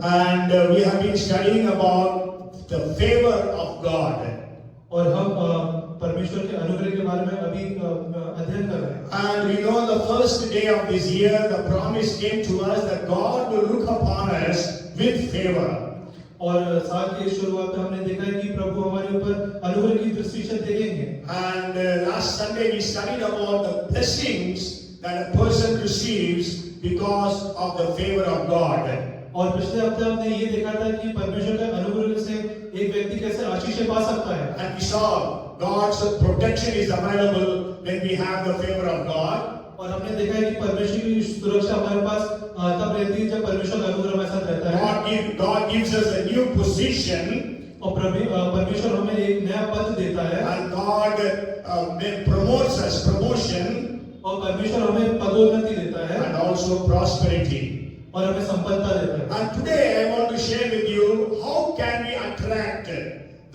And we have been studying about the favor of God. और हम परमेश्वर के अनुग्रह के बारे में अभी अध्ययन कर रहे हैं। And we know the first day of this year, the promise came to us that God will look upon us with favor. और साल की शुरुआत में हमने देखा है कि प्रभु हमारे ऊपर अनुग्रह की दृष्टि से देखेंगे। And last Sunday we studied about the blessings that a person receives because of the favor of God. और पिछले हफ्ते हमने ये देखा था कि परमेश्वर के अनुग्रह से एक व्यक्ति कैसे आशीष पा सकता है। And we saw God's protection is available when we have the favor of God. और हमने देखा है कि परमेश्वर की सुरक्षा हमारे पास तब रहती है जब परमेश्वर का अनुग्रह हमारे साथ रहता है। God gives us a new position. और परमेश्वर हमें एक नया पद देता है। And God promotes us, promotion. और परमेश्वर हमें पदोन्नति देता है। And also prosperity. और हमें संपन्नता देता है। And today I want to share with you how can we attract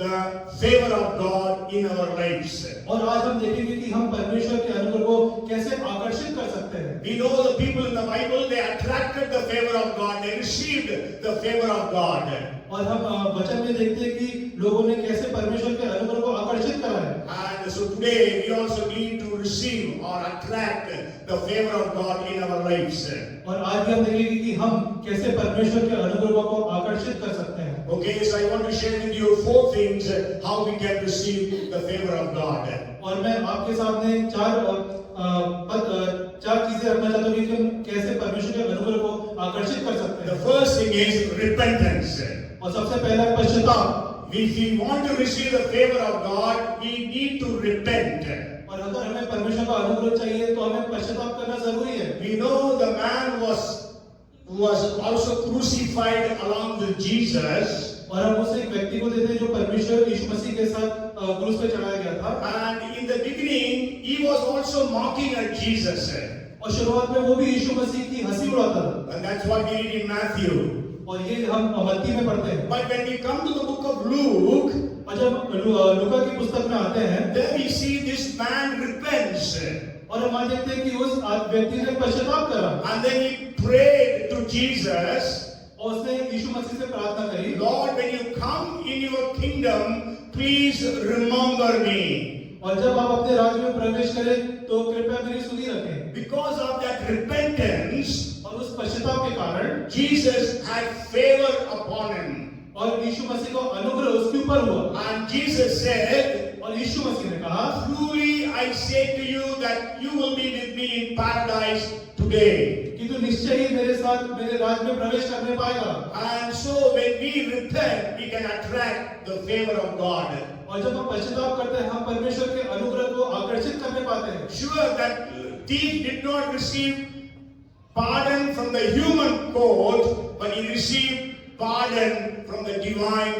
the favor of God in our lives. और आज हम देखेंगे कि हम परमेश्वर के अनुग्रह को कैसे आकर्षित कर सकते हैं। We know the people in the Bible, they attracted the favor of God, they received the favor of God. और हम वचन में देखते हैं कि लोगों ने कैसे परमेश्वर के अनुग्रह को आकर्षित करा है। And so today we also need to receive or attract the favor of God in our lives. और आज भी हम देखेंगे कि हम कैसे परमेश्वर के अनुग्रह को आकर्षित कर सकते हैं। Okay, so I want to share with you 4 things how we can receive the favor of God. और मैं आपके सामने चार चीजें रखना चाहता हूँ कि हम कैसे परमेश्वर के अनुग्रह को आकर्षित कर सकते The हैं। first thing is repentance. और सबसे पहला पश्चाताप। If we want to receive the favor of God, we need to repent. और अगर हमें परमेश्वर का अनुग्रह चाहिए तो हमें पश्चाताप करना जरूरी है। We know the man was also crucified along with Jesus. और हम उस एक व्यक्ति को देते हैं जो परमेश्वर यीशु मसीह के साथ क्रूस पे चढ़ाया गया था। And in the beginning, he was also mocking at Jesus. और शुरुआत में वो भी यीशु मसीह की हंसी उड़ाता था। And that's what we read in Matthew. और ये हम मत्ती में पढ़ते हैं। But when we come to the book of Luke, और जब लूका की पुस्तक में आते हैं, there we see this man repents. और हम देखते हैं कि उस व्यक्ति ने पश्चाताप करा। And then he prayed to Jesus. और उसने यीशु मसीह से प्रार्थना करी, Lord, when you come in your kingdom, please remember me. और जब आप अपने राज्य में प्रवेश करें तो कृपया मेरी सुधि रखें। Because of that repentance, और उस पश्चाताप के कारण Jesus had favor upon him. और यीशु मसीह को अनुग्रह उसके ऊपर हुआ। And Jesus said, और यीशु मसीह ने कहा, truly I say to you that you will be with me in paradise today. कि तू निश्चय ही मेरे साथ मेरे राज्य में प्रवेश करने पाएगा। And so when we repent, we can attract the favor of God. और जब हम पश्चाताप करते हैं हम परमेश्वर के अनुग्रह को आकर्षित करने पाते हैं। Sure, that thief did not receive pardon from the human court, but he received pardon from the divine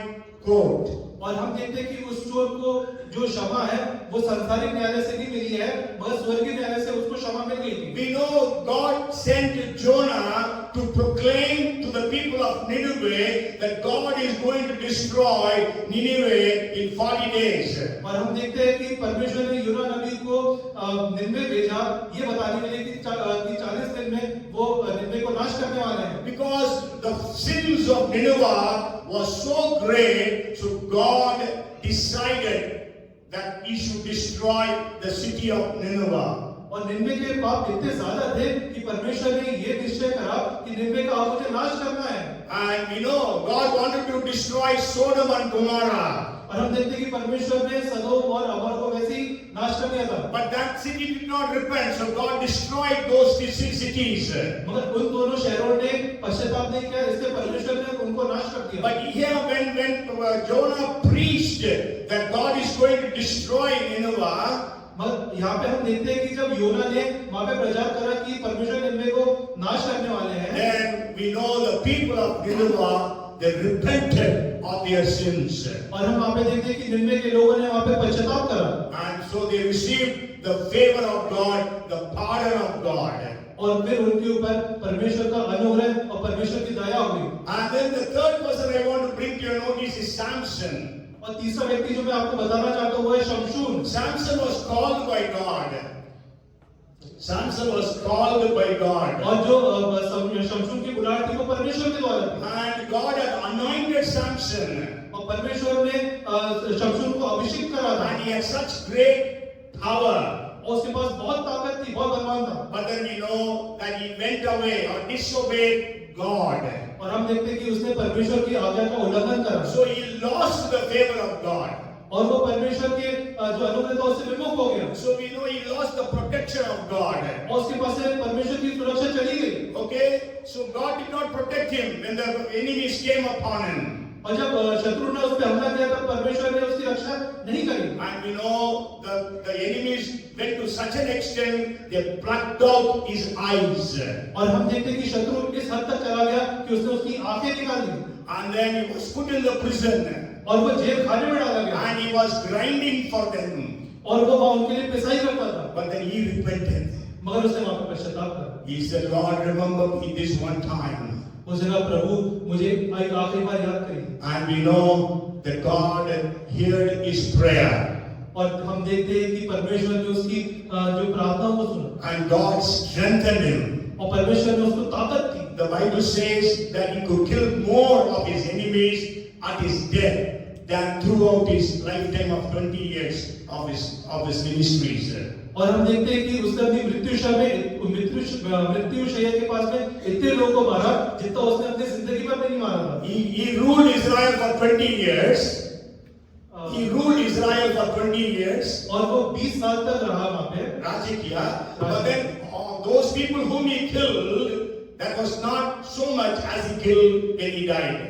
court. और हम देखते हैं कि उस चोर को जो क्षमा है वो संसारिक न्यायालय से नहीं मिली है, मगर स्वर्गीय न्यायालय से उसको क्षमा मिल गई थी। We know God sent Jonah to proclaim to the people of Nineveh that God is going to destroy Nineveh in 40 days. और हम देखते हैं कि परमेश्वर ने यूना नबी को निनवे भेजा ये बताने के लिए कि 40 दिन में वो निनवे को नाश करने वाले हैं। Because the sins of Nineveh was so great, so God decided that he should destroy the city of Nineveh. और निनवे के पाप इतने ज्यादा थे कि परमेश्वर ने ये निश्चय करा कि निनवे का मुझे नाश करना है। And we know God wanted to destroy Sodom and Gomorrah. और हम देखते हैं कि परमेश्वर ने सदोम और अमोर को वैसे ही नाश कर दिया था। But that city did not repent, so God destroyed those cities. मगर उन दोनों शहरों ने पश्चाताप नहीं किया, इसलिए परमेश्वर ने उनको नाश कर दिया। But here when Jonah preached that God is going to destroy Nineveh, मगर यहाँ पे हम देखते हैं कि जब योना ने वहाँ पे प्रचार करा कि परमेश्वर निनवे को नाश करने वाले हैं, then we know the people of Nineveh, they repented of their sins. और हम वहाँ पे देखते हैं कि निनवे के लोगों ने वहाँ पे पश्चाताप करा। And so they received the favor of God, the pardon of God. और फिर उनके ऊपर परमेश्वर का अनुग्रह और परमेश्वर की दया हुई। And then the third person I want to bring to your notice is Samson. और तीसरा व्यक्ति जो मैं आपको बताना चाहता हूँ वो है शमशून। Samson was called by God. Samson was called by God. और जो शमशून की बुलाहट थी वो परमेश्वर के द्वारा थी। And God had anointed Samson. और परमेश्वर ने शमशून को अभिषेक करा था। And he had such great power. और उसके पास बहुत ताकत थी, बहुत बलवान था। But then we know that he went away or disobeyed God. और हम देखते हैं कि उसने परमेश्वर की आज्ञा का उल्लंघन करा। So he lost the favor of God. और वो परमेश्वर के जो अनुग्रह था उससे विमुख हो गया। So we know he lost the protection of God. और उसके पास से परमेश्वर की सुरक्षा चली गई। Okay, so God did not protect him when the enemies came upon him. और जब शत्रु ने उस पर हमला किया तब परमेश्वर ने उसकी रक्षा नहीं करी। And we know the enemies went to such an extent they plucked out his eyes. और हम देखते हैं कि शत्रु इस हद तक चला गया कि उसने उसकी आंखें निकाल दी। And then he was put in the prison. और वो जेल खाने में डाला गया। And he was grinding for them. और वो वहाँ उनके लिए पिसाई करता था। But then he repented. मगर उसने वहाँ पर पश्चाताप करा। He said, Lord, remember me this one time. उसने कहा, प्रभु मुझे एक आखिरी बार याद करिए। And we know that God heard his prayer. और हम देखते हैं कि परमेश्वर ने उसकी जो प्रार्थना को सुना। And God strengthened him. और परमेश्वर ने उसको ताकत दी। The Bible says that he could kill more of his enemies at his death than throughout his lifetime of 20 years of his ministries. और हम देखते हैं कि उसने अपनी मृत्यु शैया के पास में इतने लोगों को मारा जितना उसने अपनी जिंदगी में नहीं मारा था। He ruled Israel for 20 years. He ruled Israel for 20 years. और वो 20 साल तक रहा वहाँ पे। राज्य किया। But then those people whom he killed, that was not so much as he killed when he died.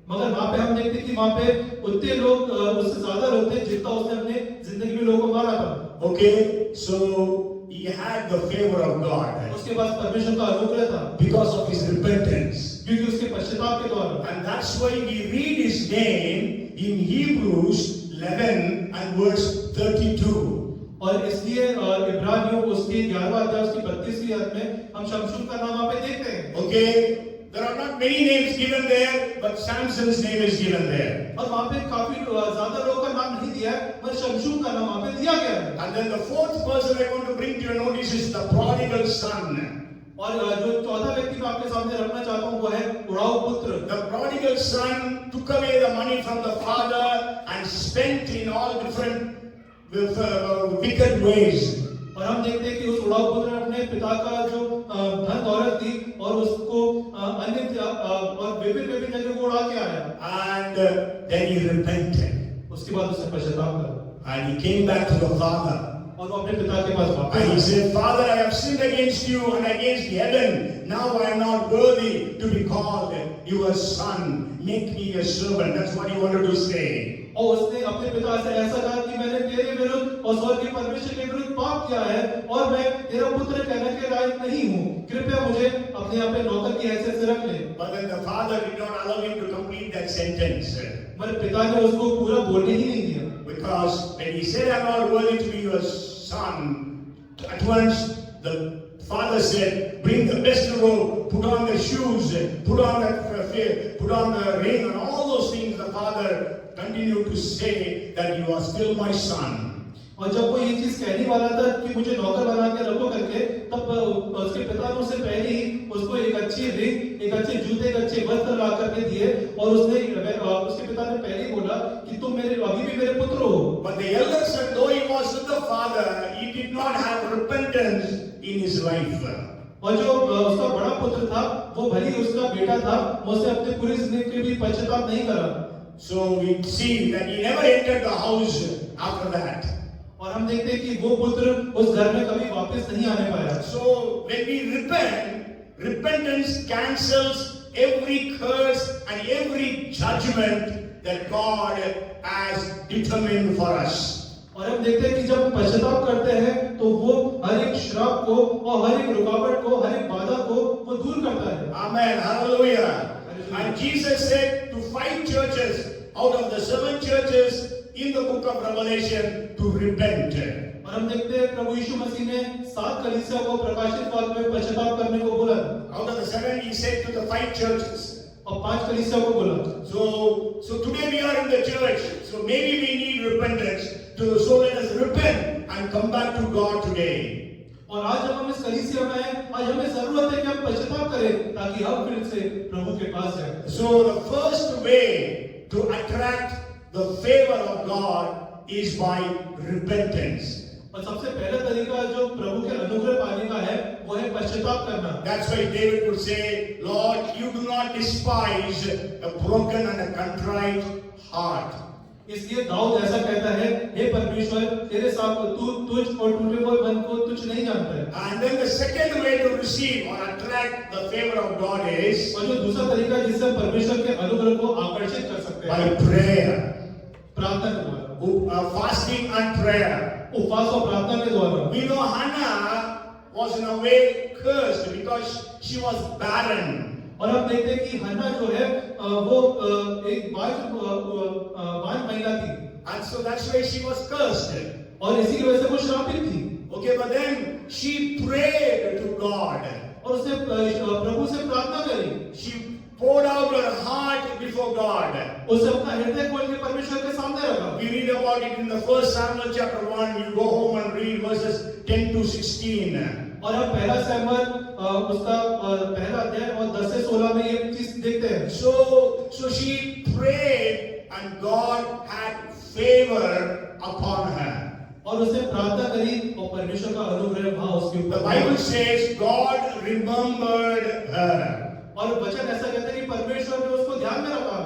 मगर वहाँ पे हम देखते हैं कि वहाँ पे उतने लोग उससे ज्यादा लोग थे जितना उसने अपने जिंदगी में लोगों को मारा था। Okay, so he had the favor of God. उसके पास परमेश्वर का अनुग्रह था। Because of his repentance. क्योंकि उसके पश्चाताप के द्वारा। And that's why we read his name in Hebrews 11 and verse 32. और इसलिए इब्रानियों उसकी 11वां अध्याय उसकी 32वीं आयत में हम शमशून का नाम वहाँ पे देखते हैं। Okay, there are not many names given there, but Samson's name is given there. और वहाँ पे काफी ज्यादा लोगों का नाम नहीं दिया है, पर शमशून का नाम वहाँ पे दिया गया है। And then the fourth person I want to bring to your notice is the prodigal son. और जो चौथा व्यक्ति मैं आपके सामने रखना चाहता हूँ वो है उड़ाऊ पुत्र। The prodigal son took away the money from the father and spent in all different wicked ways. और हम देखते हैं कि उस उड़ाऊ पुत्र ने अपने पिता का जो धन दौलत थी और उसको अन्य और विभिन्न जगह को उड़ा के आया। And then he repented. उसके बाद उसने पश्चाताप करा। And he came back to the father. और वो अपने पिता के पास वापस And he said, Father, I have sinned against you and against heaven. Now I am not worthy to be called your son. Make me a servant. That's what he wanted to say. और उसने अपने पिता से ऐसा कहा कि मैंने तेरे विरुद्ध और स्वर्ग के परमेश्वर के विरुद्ध पाप किया है और मैं तेरा पुत्र कहने के लायक नहीं हूँ। कृपया मुझे अपने यहाँ पे नौकर की हैसियत से रख ले। But then the father did not allow him to complete that sentence. मगर पिता ने उसको पूरा बोलने ही नहीं दिया। Because when he said, I'm not worthy to be your son, at once the father said, bring the best robe, put on the shoes, put on the ring, and all those things. The father continued to say that you are still my son. और जब वो ये चीज कहने वाला था कि मुझे नौकर बना के रखो करके, तब उसके पिता ने उससे पहले ही उसको एक अच्छी रिंग, एक अच्छे जूते, एक अच्छे वस्त्र ला करके दिए और उसके पिता ने पहले ही बोला कि तुम अभी भी मेरे पुत्र हो। But the elder son, though he was with the father, he did not have repentance in his life. और जो उसका बड़ा पुत्र था, वो भले ही उसका बेटा था, उसने अपने पूरी जिंदगी के भी पश्चाताप नहीं करा। So we see that he never entered the house after that. और हम देखते हैं कि वो पुत्र उस घर में कभी वापस नहीं आने पाया। So when we repent, repentance cancels every curse and every judgment that God has determined for us. और हम देखते हैं कि जब पश्चाताप करते हैं तो वो हर एक श्राप को और हर एक रुकावट को, हर एक बाधा को वो दूर करता है। Amen. Hallelujah. And Jesus said to 5 churches out of the 7 churches in the book of Revelation to repent. और हम देखते हैं प्रभु यीशु मसीह ने 7 कलीसिया को प्रकाशित वाक्य में पश्चाताप करने को बोला। Out of the 7 he said to the 5 churches. और 5 कलीसिया को बोला। So today we are in the church. So maybe we need repentance. So let us repent and come back to God today. और आज जब हम इस कलीसिया में हैं, आज हमें जरूरत है कि हम पश्चाताप करें ताकि हम फिर से प्रभु के पास जाएं। So the first way to attract the favor of God is by repentance. और सबसे पहला तरीका जो प्रभु के अनुग्रह पाने का है वो है पश्चाताप करना। That's why David would say, Lord, you do not despise a broken and a contrite heart. इसलिए दाऊद ऐसा कहता है, हे परमेश्वर, तेरे साथ तू तुझ और टूटे हुए मन को तुच्छ नहीं जानता है। And then the second way to receive or attract the favor of God is और जो दूसरा तरीका जिससे हम परमेश्वर के अनुग्रह को आकर्षित कर सकते by हैं, prayer, प्रार्थना के द्वारा, fasting and prayer. उपवास और प्रार्थना के द्वारा। We know Hannah was in a way cursed because she was barren. और हम देखते हैं कि हन्ना जो है वो एक बांझ महिला थी, And so that's why she was cursed. और इसी की वजह से वो श्रापित थी। Okay, but then she prayed to God. और उसने प्रभु से प्रार्थना करी, She poured out her heart before God. उसने अपना हृदय खोल के परमेश्वर के सामने रखा। We read about it in the 1 Samuel chapter 1. You go home and read verses 10 to 16. और हम पहला सैमुएल उसका पहला अध्याय और 10 से 16 में ये चीज देखते हैं। So she prayed and God had favor upon her. और उसने प्रार्थना करी और परमेश्वर का अनुग्रह वहां उसके The ऊपर। Bible says God remembered her. और वचन ऐसा कहता है कि परमेश्वर ने उसको ध्यान में रखा।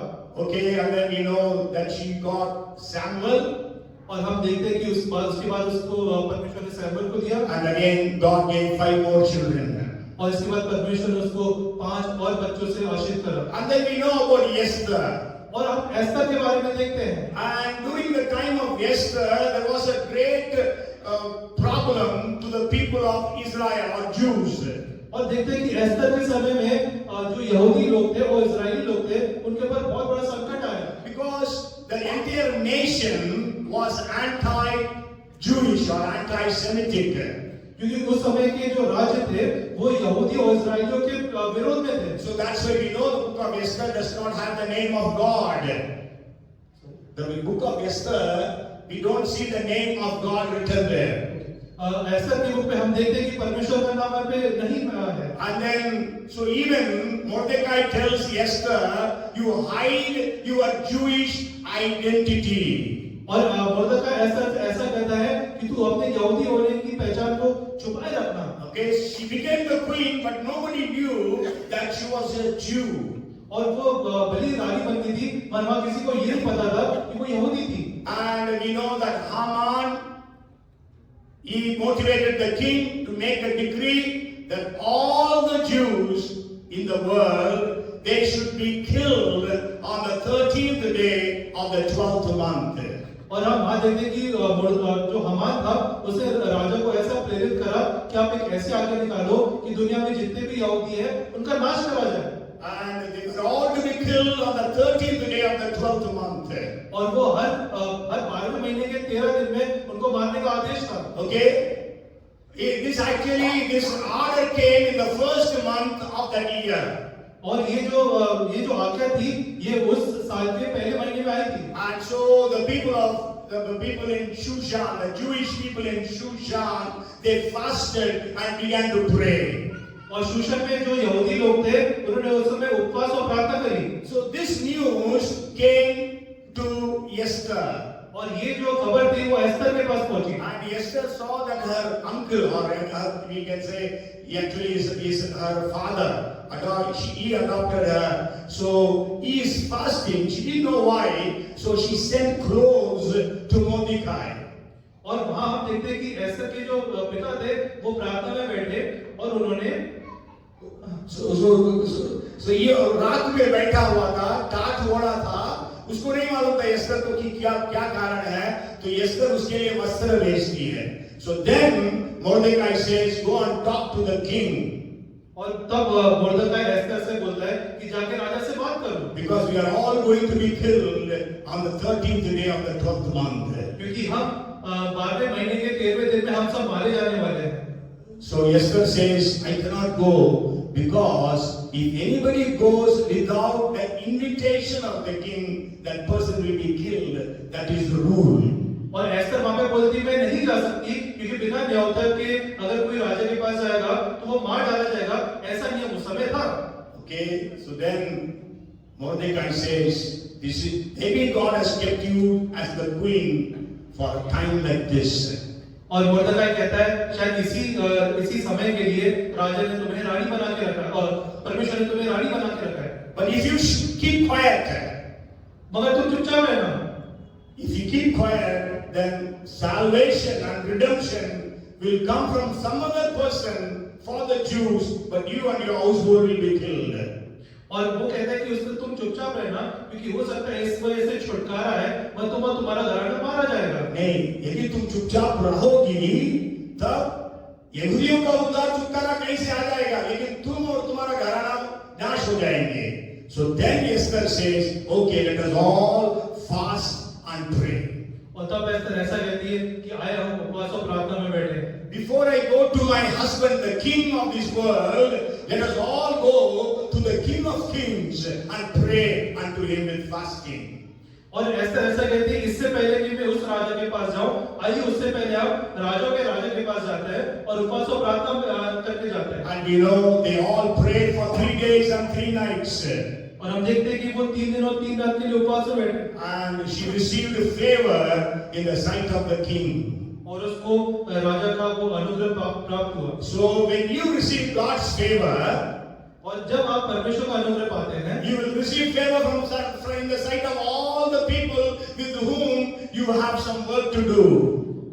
Okay, and then we know that she got Samuel. और हम देखते हैं कि उसके बाद उसको परमेश्वर ने सैमुएल को दिया। And again, God gave 5 more children. और इसके बाद परमेश्वर ने उसको 5 और बच्चों से आशीष करा। And then we know about Esther. और हम एस्तर के बारे में देखते हैं। And during the time of Esther, there was a great problem to the people of Israel or Jews. और देखते हैं कि एस्तर के समय में जो यहूदी लोग थे और इजरायली लोग थे, उनके ऊपर बहुत बड़ा संकट आया। Because the entire nation was anti-Jewish or anti-Semitic. क्योंकि उस समय के जो राज्य थे वो यहूदी और इजरायलियों के विरोध में थे। So that's why we know the book of Esther does not have the name of God. The book of Esther, we don't see the name of God written there. Esther के बुक में हम देखते हैं कि परमेश्वर का नाम वहाँ पे नहीं है। And then, so even Mordecai tells Esther, you hide your Jewish identity. और मुर्दका ऐसा कहता है कि तू अपने यहूदी होने की पहचान को छुपाए रखना। Okay, she became the queen, but nobody knew that she was a Jew. और वो भली रानी बन गई थी, पर वहाँ किसी को ये नहीं पता था कि वो यहूदी थी। And we know that Haman, he motivated the king to make a decree that all the Jews in the world, they should be killed on the 13th day of the 12th month. और हम वहाँ देखते हैं कि जो हमान था उसने राजा को ऐसा प्रेरित करा कि आप एक ऐसी आज्ञा निकालो कि दुनिया में जितने भी यहूदी हैं उनका नाश करा जाए। And they were all to be killed on the 13th day of the 12th month. और वो हर 12वें महीने के 13 दिन में उनको मारने का आदेश था। Okay, this order came in the first month of that year. और ये जो आज्ञा थी ये उस साल के पहले महीने में आई थी। And so the people in Shushan, the Jewish people in Shushan, they fasted and began to pray. और शूशन में जो यहूदी लोग थे उन्होंने उस समय उपवास और प्रार्थना करी। So this news came to Esther. और ये जो खबर थी वो एस्तर के पास पहुंची। And Esther saw that her uncle, or we can say actually is her father, he adopted her. So he is fasting. She didn't know why. So she sent clothes to Mordecai. और वहां हम देखते हैं कि एस्तर के जो पिता थे वो प्रार्थना में बैठे और उन्होंने so ये रात में बैठा हुआ था, टाट हो रहा था, उसको नहीं मालूम था एस्तर को कि क्या कारण है, तो एस्तर उसके लिए वस्त्र भेजती है। So then Mordecai says, go and talk to the king. और तब मुर्दकाई एस्तर से बोलता है कि जाके राजा से बात करो। Because we are all going to be killed on the 13th day of the 12th month. क्योंकि हम 12वें महीने के 13वें दिन में हम सब मारे जाने वाले हैं। So Esther says, I cannot go because if anybody goes without the invitation of the king, that person will be killed. That is the rule. और और एस्तर वहां पे बोलती मैं नहीं जा सकती क्योंकि बिना न्योता के अगर कोई राजा के पास जाएगा तो वो मार डाला जाएगा, ऐसा नियम उस समय था। Okay, so then Mordecai says, this is, maybe God has kept you as the queen for a time like this. और मुर्दकाई कहता है शायद इसी समय के लिए राजा ने तुम्हें रानी बना के रखा है और परमेश्वर ने तुम्हें रानी बना के रखा है। But if you keep quiet, मगर तुम चुपचाप रहना। if you keep quiet, then salvation and redemption will come from some other person for the Jews, but you and your household will be killed. और वो कहता है कि उसमें तुम चुपचाप रहना क्योंकि हो सकता है इस वजह से छुटकारा है वह तुम्हारा घराना मारा जाएगा। नहीं, यदि तुम चुपचाप रहोगी तब यहूदियों का उद्धार छुटकारा कहीं से आ जाएगा, लेकिन तुम और तुम्हारा घराना नाश हो जाएंगे। So then Esther says, okay, let us all fast and pray. और तब एस्तर ऐसा कहती है कि आए हम उपवास और प्रार्थना में बैठे। Before I go to my husband, the king of this world, let us all go to the King of Kings and pray unto him with fasting. और एस्तर ऐसा कहती है इससे पहले कि मैं उस राजा के पास जाऊं, आइए उससे पहले आप राजा के पास जाते हैं और उपवास और प्रार्थना करके जाते हैं। And we know they all prayed for 3 days and 3 nights. और हम देखते हैं कि वो 3 दिन और 3 रात के लिए उपवास में बैठे। And she received favor in the sight of the king. और उसको राजा का वो अनुग्रह प्राप्त हुआ। So when you receive God's favor, और जब आप परमेश्वर का अनुग्रह पाते हैं, you will receive favor from in the sight of all the people with whom you have some work to do.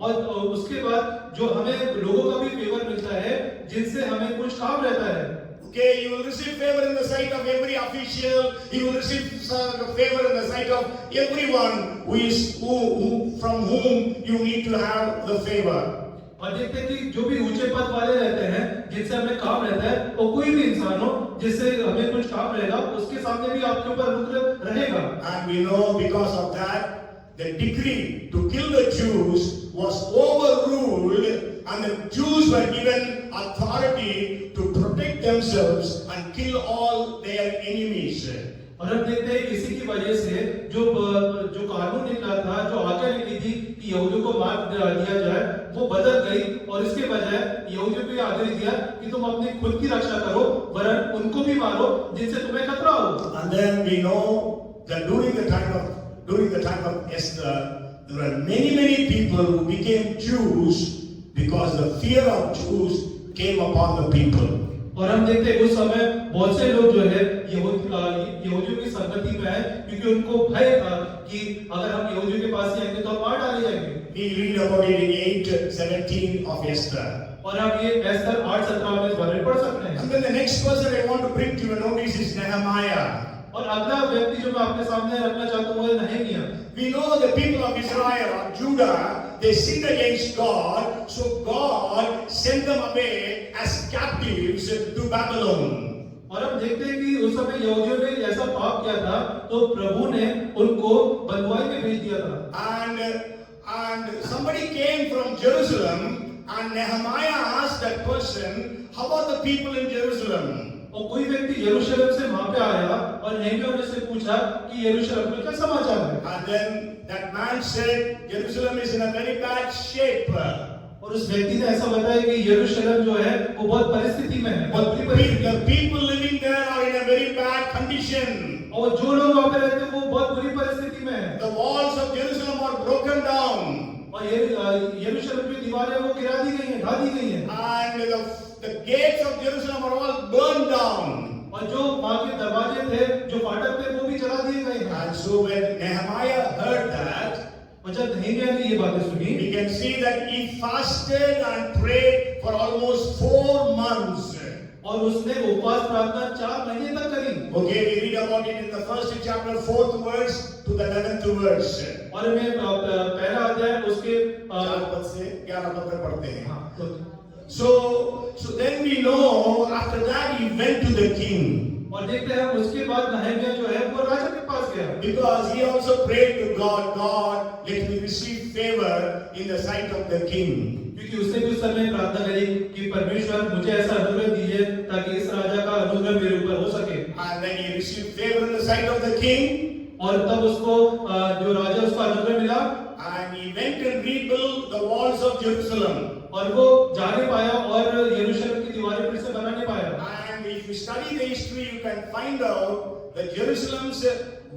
और उसके बाद जो हमें लोगों का भी फेवर मिलता है जिनसे हमें कुछ काम रहता है। Okay, you will receive favor in the sight of every official. You will receive favor in the sight of everyone who from whom you need to have the favor. और देखते हैं कि जो भी ऊंचे पद वाले रहते हैं जिनसे हमें काम रहता है और कोई भी इंसान हो जिससे हमें कुछ काम रहेगा उसके सामने भी आपके ऊपर अनुग्रह रहेगा। And we know because of that the decree to kill the Jews was overruled and the Jews were given authority to protect themselves and kill all their enemies. और हम देखते हैं इसी की वजह से जो कानून निकला था, जो आज्ञा निकली थी कि यहूदियों को मार दिया जाए, वो बदल गई और इसके बजाय यहूदियों को आदेश दिया कि तुम अपनी खुद की रक्षा करो वरन उनको भी मारो जिनसे तुम्हें खतरा हो। And then we know that during the time of Esther, there were many people who became Jews because the fear of Jews came upon the people. और हम देखते हैं उस समय बहुत से लोग जो है यहूदियों की संगति में है क्योंकि उनको भय था कि अगर हम यहूदियों के पास जाएंगे तो हम मार डाले जाएंगे। We read about it in 8:17 of Esther. और हम ये एस्तर 8:17 में इस बारे में पढ़ सकते हैं। And then the next person I want to bring to your notice is Nehemiah. और अगला व्यक्ति जो मैं आपके सामने रखना चाहता हूँ वो है नहम्याह। We know the people of Israel or Judah, they sinned against God, so God sent them away as captives to Babylon. और हम देखते हैं कि उस समय यहूदियों ने ऐसा पाप किया था तो प्रभु ने उनको बंधुआई में भेज दिया था। And somebody came from Jerusalem and Nehemiah asked that person, how are the people in Jerusalem? और कोई व्यक्ति यरूशलेम से वहां पे आया और नहम्याह ने से पूछा कि यरूशलेम में क्या समाचार है। And then that man said, Jerusalem is in a very bad shape. और उस व्यक्ति ने ऐसा बताया कि यरूशलेम जो है वो बहुत परिस्थिति में है, बहुत बुरी परिस्थिति में। The people living there are in a very bad condition. और जो लोग वहां पे रहते हैं वो बहुत बुरी परिस्थिति में है। The walls of Jerusalem are broken down. और यरूशलेम की दीवारें वो गिरा दी गई हैं, ढा दी गई हैं। And the gates of Jerusalem are all burned down. और जो वहां के दरवाजे थे, जो फाटक थे, वो भी जला दिए गए हैं। And so when Nehemiah heard that, और जब नहम्याह ने ये बातें सुनी, we can see that he fasted and prayed for almost 4 months. और उसने उपवास प्रार्थना 4 महीने तक करी। Okay, we read about it in the first chapter, 4th verse to the 11th verse. और मैं पहला अध्याय उसके 4 पद से 11 पद तक पढ़ते हैं। हाँ, तो So then we know after that he went to the king. और देखते हैं उसके बाद नहम्याह जो है वो राजा के पास गया। Because he also prayed to God, God, let me receive favor in the sight of the king. क्योंकि उसने भी उस समय प्रार्थना करी कि परमेश्वर मुझे ऐसा अनुग्रह दीजिए ताकि इस राजा का अनुग्रह मेरे ऊपर हो सके। And when he received favor in the sight of the king, और तब उसको जो राजा उसको अनुग्रह मिला, and he went and rebuilt the walls of Jerusalem. और वो जा नहीं पाया और यरूशलेम की दीवारें फिर से बना नहीं पाया। And if you study the history, you can find out that Jerusalem's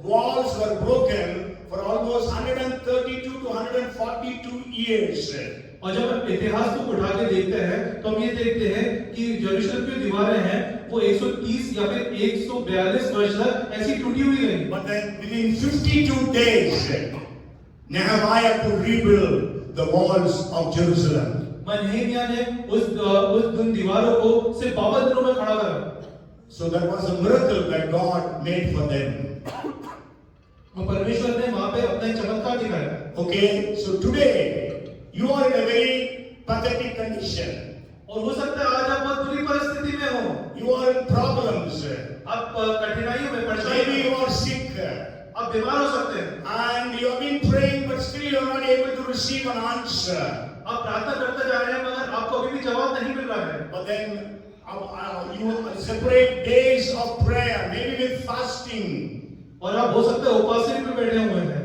walls were broken for almost 132 to 142 years. और जब हम इतिहास को उठा के देखते हैं तो हम ये देखते हैं कि यरूशलेम की दीवारें हैं वो 130 या फिर 142 वर्ष तक ऐसी टूटी हुई रही। But then within 52 days, Nehemiah could rebuild the walls of Jerusalem. नहम्याह ने उस दिन दीवारों को सिर्फ 52 दिनों में खड़ा करा। So that was a miracle that God made for them. और परमेश्वर ने वहां पे अपना एक चमत्कार दिखाया। Okay, so today you are in a very pathetic condition. और हो सकता है आज आप बहुत बुरी परिस्थिति में हो। You are in problems. आप कठिनाइयों में परेशानी Maybe में you are sick. आप बीमार हो सकते हैं। And you have been praying, but still you are not able to receive an answer. आप प्रार्थना करते जा रहे हैं मगर आपको अभी भी जवाब नहीं मिल रहा है। But then you separate days of prayer, maybe with fasting. और आप हो सकते हैं उपवास में बैठे हुए हैं।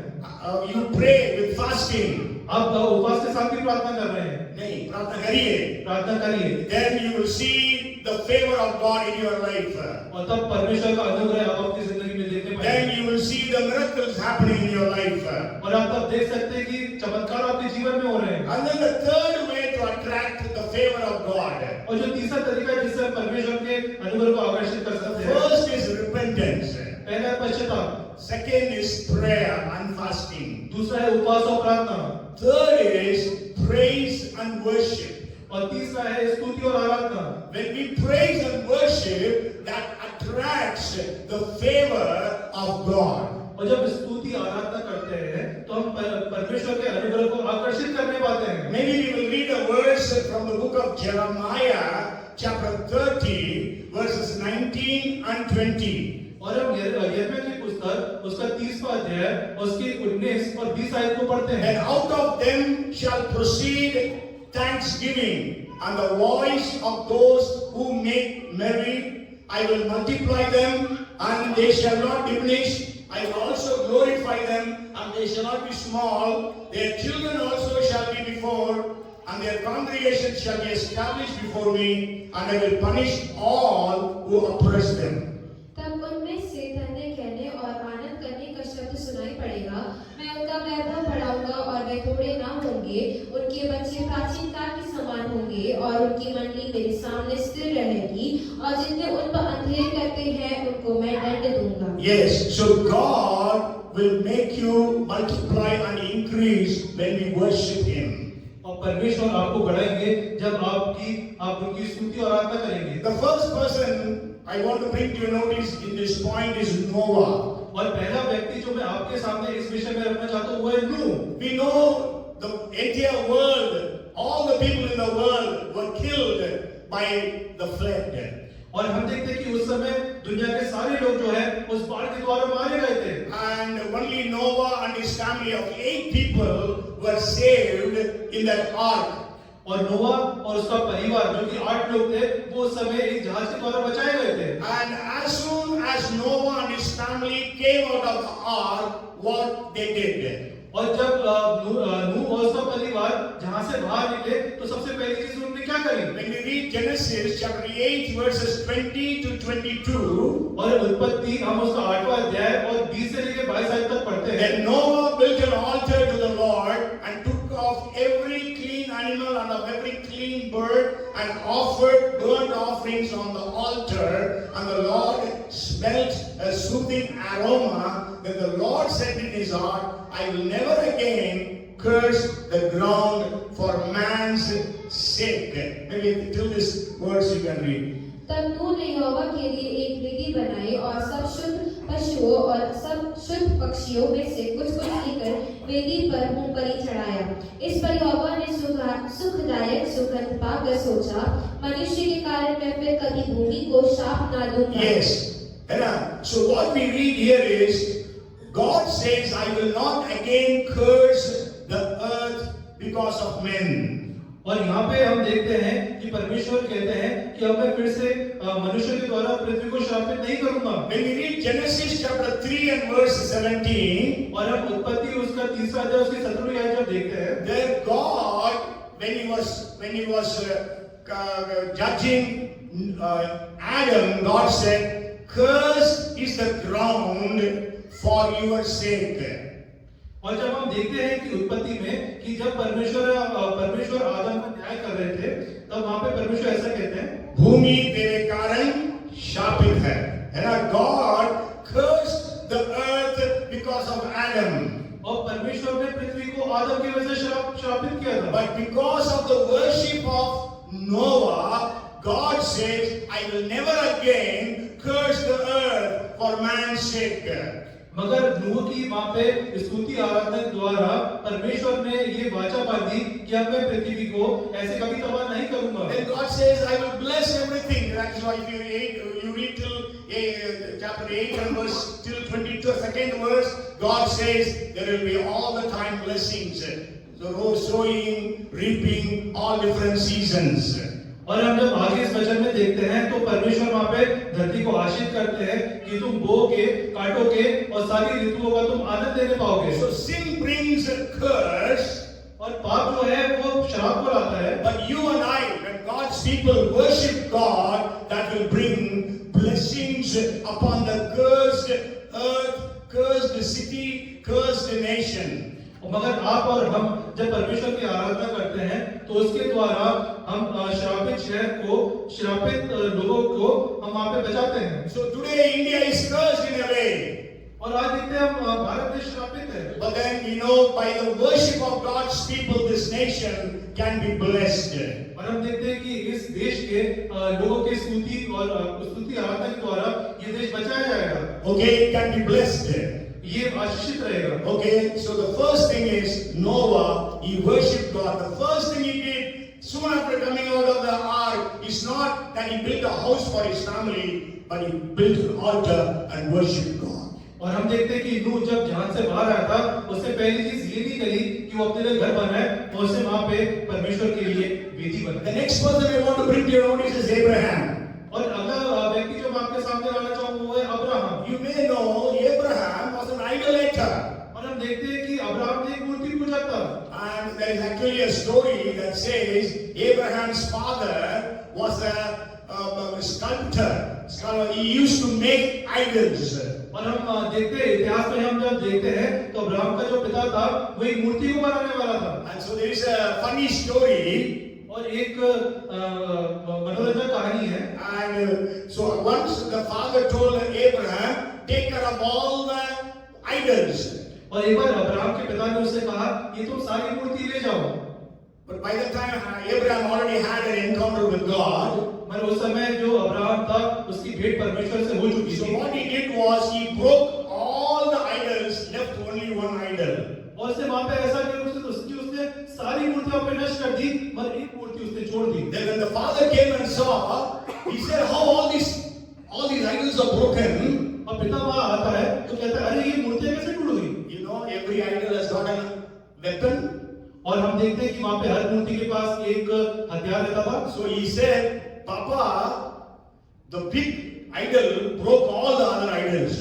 You pray with fasting. आप उपवास के साथ भी प्रार्थना कर रहे हैं। नहीं, प्रार्थना करिए। प्रार्थना करिए। Then you will see the favor of God in your life. और तब परमेश्वर का अनुग्रह आप अपनी जिंदगी में देखने पाएंगे। Then you will see the miracles happening in your life. और आप तब देख सकते हैं कि चमत्कार आपके जीवन में हो रहे हैं। And then the third way to attract the favor of God. और जो तीसरा तरीका है जिससे परमेश्वर के अनुग्रह को आकर्षित कर सकते हैं। First is repentance. पहला है पश्चाताप। Second is prayer and fasting. दूसरा है उपवास और प्रार्थना। Third is praise and worship. और तीसरा है स्तुति और आराधना। When we praise and worship, that attracts the favor of God. और जब स्तुति आराधना करते हैं तो हम परमेश्वर के अनुग्रह को आकर्षित करने पाते हैं। Maybe we will read a verse from the book of Jeremiah, chapter 30, verses 19 and 20. और हम यिर्मयाह की पुस्तक उसका 30वां अध्याय उसकी 19 और 20 आयत को पढ़ते हैं। And out of them shall proceed thanksgiving and the voice of those who make merry. I will multiply them and they shall not diminish. I will also glorify them and they shall not be small. Their children also shall be before, and their congregation shall be established before me, and I will punish all who oppress them. तब उनमें से धन्य कहने और आनंद करने का शब्द सुनाई पड़ेगा। मैं उनका वैभव बढ़ाऊंगा और वे थोड़े ना होंगे। उनके बच्चे प्राचीन काल के समान होंगे और उनकी मंडली मेरे सामने स्थिर रहेगी, और जितने उन पर अंधेर करते हैं उनको मैं दंड दूंगा। Yes, so God will make you multiply and increase when we worship Him. और परमेश्वर आपको बढ़ाएंगे जब आप उनकी स्तुति और आराधना करेंगे। The first person I want to bring to your notice in this point is Noah. और पहला व्यक्ति जो मैं आपके सामने इस विषय में रखना चाहता हूँ वो है नूह। We know the entire world, all the people in the world were killed by the flood. और हम देखते हैं कि उस समय दुनिया के सारे लोग जो है उस बाढ़ के द्वारा मारे गए थे। And only Noah and his family of 8 people were saved in that ark. और नोआ और उसका परिवार जो कि 8 लोग थे वो उस समय एक जहाज के द्वारा बचाए गए थे। And as soon as Noah and his family came out of the ark, what they did? और जब नूह और उसका परिवार जहां से बाहर निकले तो सबसे पहली चीज उन्होंने क्या करी? When we read Genesis chapter 8 verses 20 to 22, और उत्पत्ति हम उसका 8वां अध्याय और 20 से लेकर 22 आयत तक पढ़ते हैं। then Noah built an altar to the Lord and took off every clean animal and of every clean bird and offered burnt offerings on the altar, and the Lord smelt a soothing aroma. Then the Lord said in his heart, I will never again curse the ground for man's sake. Maybe till this verse you can read. तब नूह ने यहोवा के लिए एक वेदी बनाई और सब शुद्ध पशुओं और सब शुद्ध पक्षियों में से कुछ लेकर वेदी पर मूंगफली चढ़ाया। इस पर यहोवा ने सुखदायक सुगंध पाकर सोचा, मनुष्य के कारण मैं फिर कभी भूमि को शाप ना दूंगा। Yes. So what we read here is God says, I will not again curse the earth because of men. और यहाँ पे हम देखते हैं कि परमेश्वर कहते हैं कि अब मैं फिर से मनुष्य के द्वारा पृथ्वी को श्रापित नहीं करूंगा। When we read Genesis chapter 3 and verse 17, और हम उत्पत्ति उसका 3रा अध्याय उसकी 17वीं आयत जब देखते हैं, there God, when he was judging Adam, God said, "Cursed is the ground for your sake." और जब हम देखते हैं कि उत्पत्ति में कि जब परमेश्वर आदम का न्याय कर रहे थे, तब वहां पे परमेश्वर ऐसा कहते हैं, भूमि तेरे कारण शापित है ना? God cursed the earth because of Adam. और परमेश्वर ने पृथ्वी को आदम की वजह से श्रापित किया था। But because of the worship of Noah, God says, "I will never again curse the earth for man's sake." मगर नूह की वहां पे स्तुति आराधना के द्वारा परमेश्वर ने ये वाचा बांधी कि अब मैं पृथ्वी को ऐसे कभी तबाह नहीं करूंगा। Then God says, "I will bless everything." That's why if you read till chapter 8 and verse till 22nd verse, God says there will be all the time blessings. So sowing, reaping, all different seasons. और हम जब आगे इस वचन में देखते हैं तो परमेश्वर वहां पे धरती को आशीष करते हैं कि तुम बोओगे, काटोगे और सारी ऋतुओं का तुम आनंद लेने पाओगे। So sin brings a curse. और पाप जो है वो श्राप को लाता है। But you and I, when God's people worship God, that will bring blessings upon the cursed earth, cursed city, cursed nation. मगर आप और हम जब परमेश्वर की आराधना करते हैं तो उसके द्वारा हम श्रापित शहर को, श्रापित लोगों को हम वहां पे बचाते हैं। So today India is cursed in a way. और आज देखते हैं हम भारत देश श्रापित है। But then we know by the worship of God's people, this nation can be blessed. और हम देखते हैं कि इस देश के लोगों के स्तुति और स्तुति आराधना के द्वारा ये देश बचाया जाएगा। Okay, it can be blessed. ये आशीषित रहेगा। Okay, so the first thing is Noah, he worshipped God. The first thing he did soon after coming out of the ark is not that he built a house for his family, but he built an altar and worshipped God. और हम देखते हैं कि नूह जब जहां से बाहर आया था, उससे पहली चीज ये नहीं करी कि वो अपने लिए घर बनाए और उससे वहां पे परमेश्वर के लिए वेदी बनाए। The next person I want to bring to your notice is Abraham. और अगला व्यक्ति जो मैं आपके सामने लाना चाहूंगा वो है Abraham. You may know Abraham was an idolater. और हम देखते हैं कि अब्राहम ने एक मूर्ति पूजा था। And there is actually a story that says Abraham's father was a sculptor. He used to make idols. और हम देखते हैं इतिहास में हम जब देखते हैं तो अब्राहम का जो पिता था वो एक मूर्ति को बनाने वाला था। And so there is a funny story. और एक मनोरंजक कहानी है। And so once the father told Abraham, take care of all the idols. और एक बार अब्राहम के पिता ने उससे कहा कि तुम सारी मूर्ति ले जाओ। But by the time Abraham already had an encounter with God, मगर उस समय जो अब्राहम था उसकी भेंट परमेश्वर से हो चुकी so थी। what he did was he broke all the idols, left only one idol. और उसने वहां पे ऐसा किया उसने सारी मूर्तियों पे नष्ट कर दी, मगर एक मूर्ति उसने छोड़ दी। Then when the father came and saw, he said, how all these idols are broken. और पिता वहां आता है तो कहता है अरे ये मूर्तियां कैसे टूट गई? You know, every idol has got a weapon. और हम देखते हैं कि वहां पे हर मूर्ति के पास एक हथियार रहता था। So he said, Papa, the big idol broke all the other idols.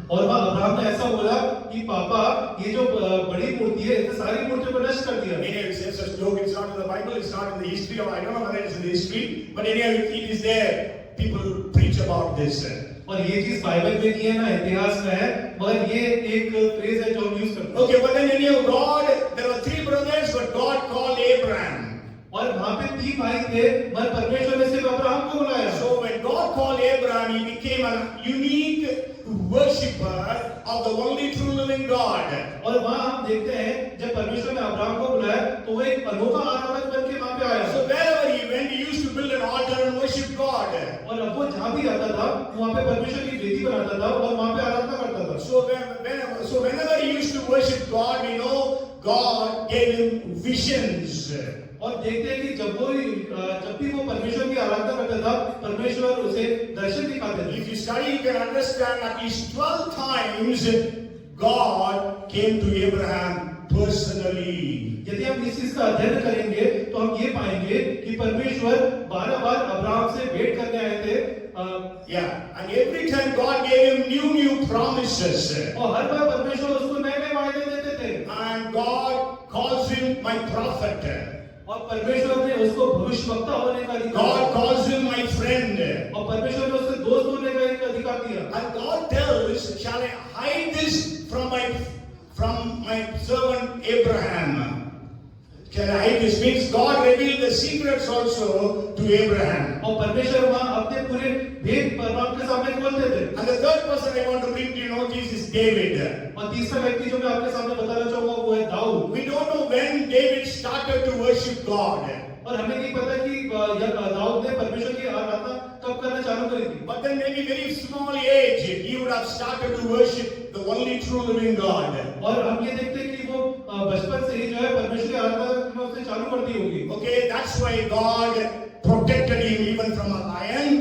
और वहां अब्राहम ने ऐसा बोला कि पापा ये जो बड़ी मूर्ति है इसने सारी मूर्तियों को नष्ट कर दिया। Anyhow, it's such a joke. It's not in the Bible. It's not in the history. I don't know whether it's in the history, but anyhow, it is there. People preach about this. और ये चीज Bible में नहीं है ना इतिहास में है, मगर ये एक फ्रेज है जो हम यूज करते हैं। Okay, but then anyhow, there were 3 brothers, but God called Abraham. और वहां पे 3 भाई थे, मगर परमेश्वर ने सिर्फ अब्राहम को बुलाया। So when God called Abraham, he became a unique worshipper of the only true living God. और वहां हम देखते हैं जब परमेश्वर ने अब्राहम को बुलाया तो वो एक अनोखा आराधक बनके वहां पे आया। So wherever he went, he used to build an altar and worship God. और अब वो जहां भी जाता था वहां पे परमेश्वर की वेदी बनाता था और वहां पे आराधना करता था। So whenever he used to worship God, we know God gave him visions. और देखते हैं कि जब भी वो परमेश्वर की आराधना करता था परमेश्वर उसे दर्शन दिखाते थे। If you study, you can understand at least 12 times God came to Abraham personally. यदि हम इस चीज का अध्ययन करेंगे तो हम ये पाएंगे कि परमेश्वर 12 बार अब्राहम से भेंट करने आए थे And every time God gave him new promises. और हर बार परमेश्वर उसको नए नए वायदे देते थे And God calls him my prophet. और परमेश्वर ने उसको भविष्यवक्ता होने का अधिकार God calls him my friend. और परमेश्वर ने उससे दोस्त होने का एक अधिकार दिया And God tells, shall I hide this from my servant Abraham? Shall I hide this? Means God revealed the secrets also to Abraham. और परमेश्वर वहां अपने पूरे भेद परमात्मा के सामने खोलते थे And the third person I want to bring to your notice is David. और तीसरा व्यक्ति जो मैं आपके सामने बताना चाहूंगा वो है Dawood We don't know when David started to worship God. और हमें नहीं पता कि दाऊद ने परमेश्वर की आराधना कब करना चालू करी थी But then maybe very small age, he would have started to worship the only true living God. और हम ये देखते हैं कि वो बचपन से ही जो है परमेश्वर की आराधना करना उसने चालू कर दी होगी Okay, that's why God protected him even from a lion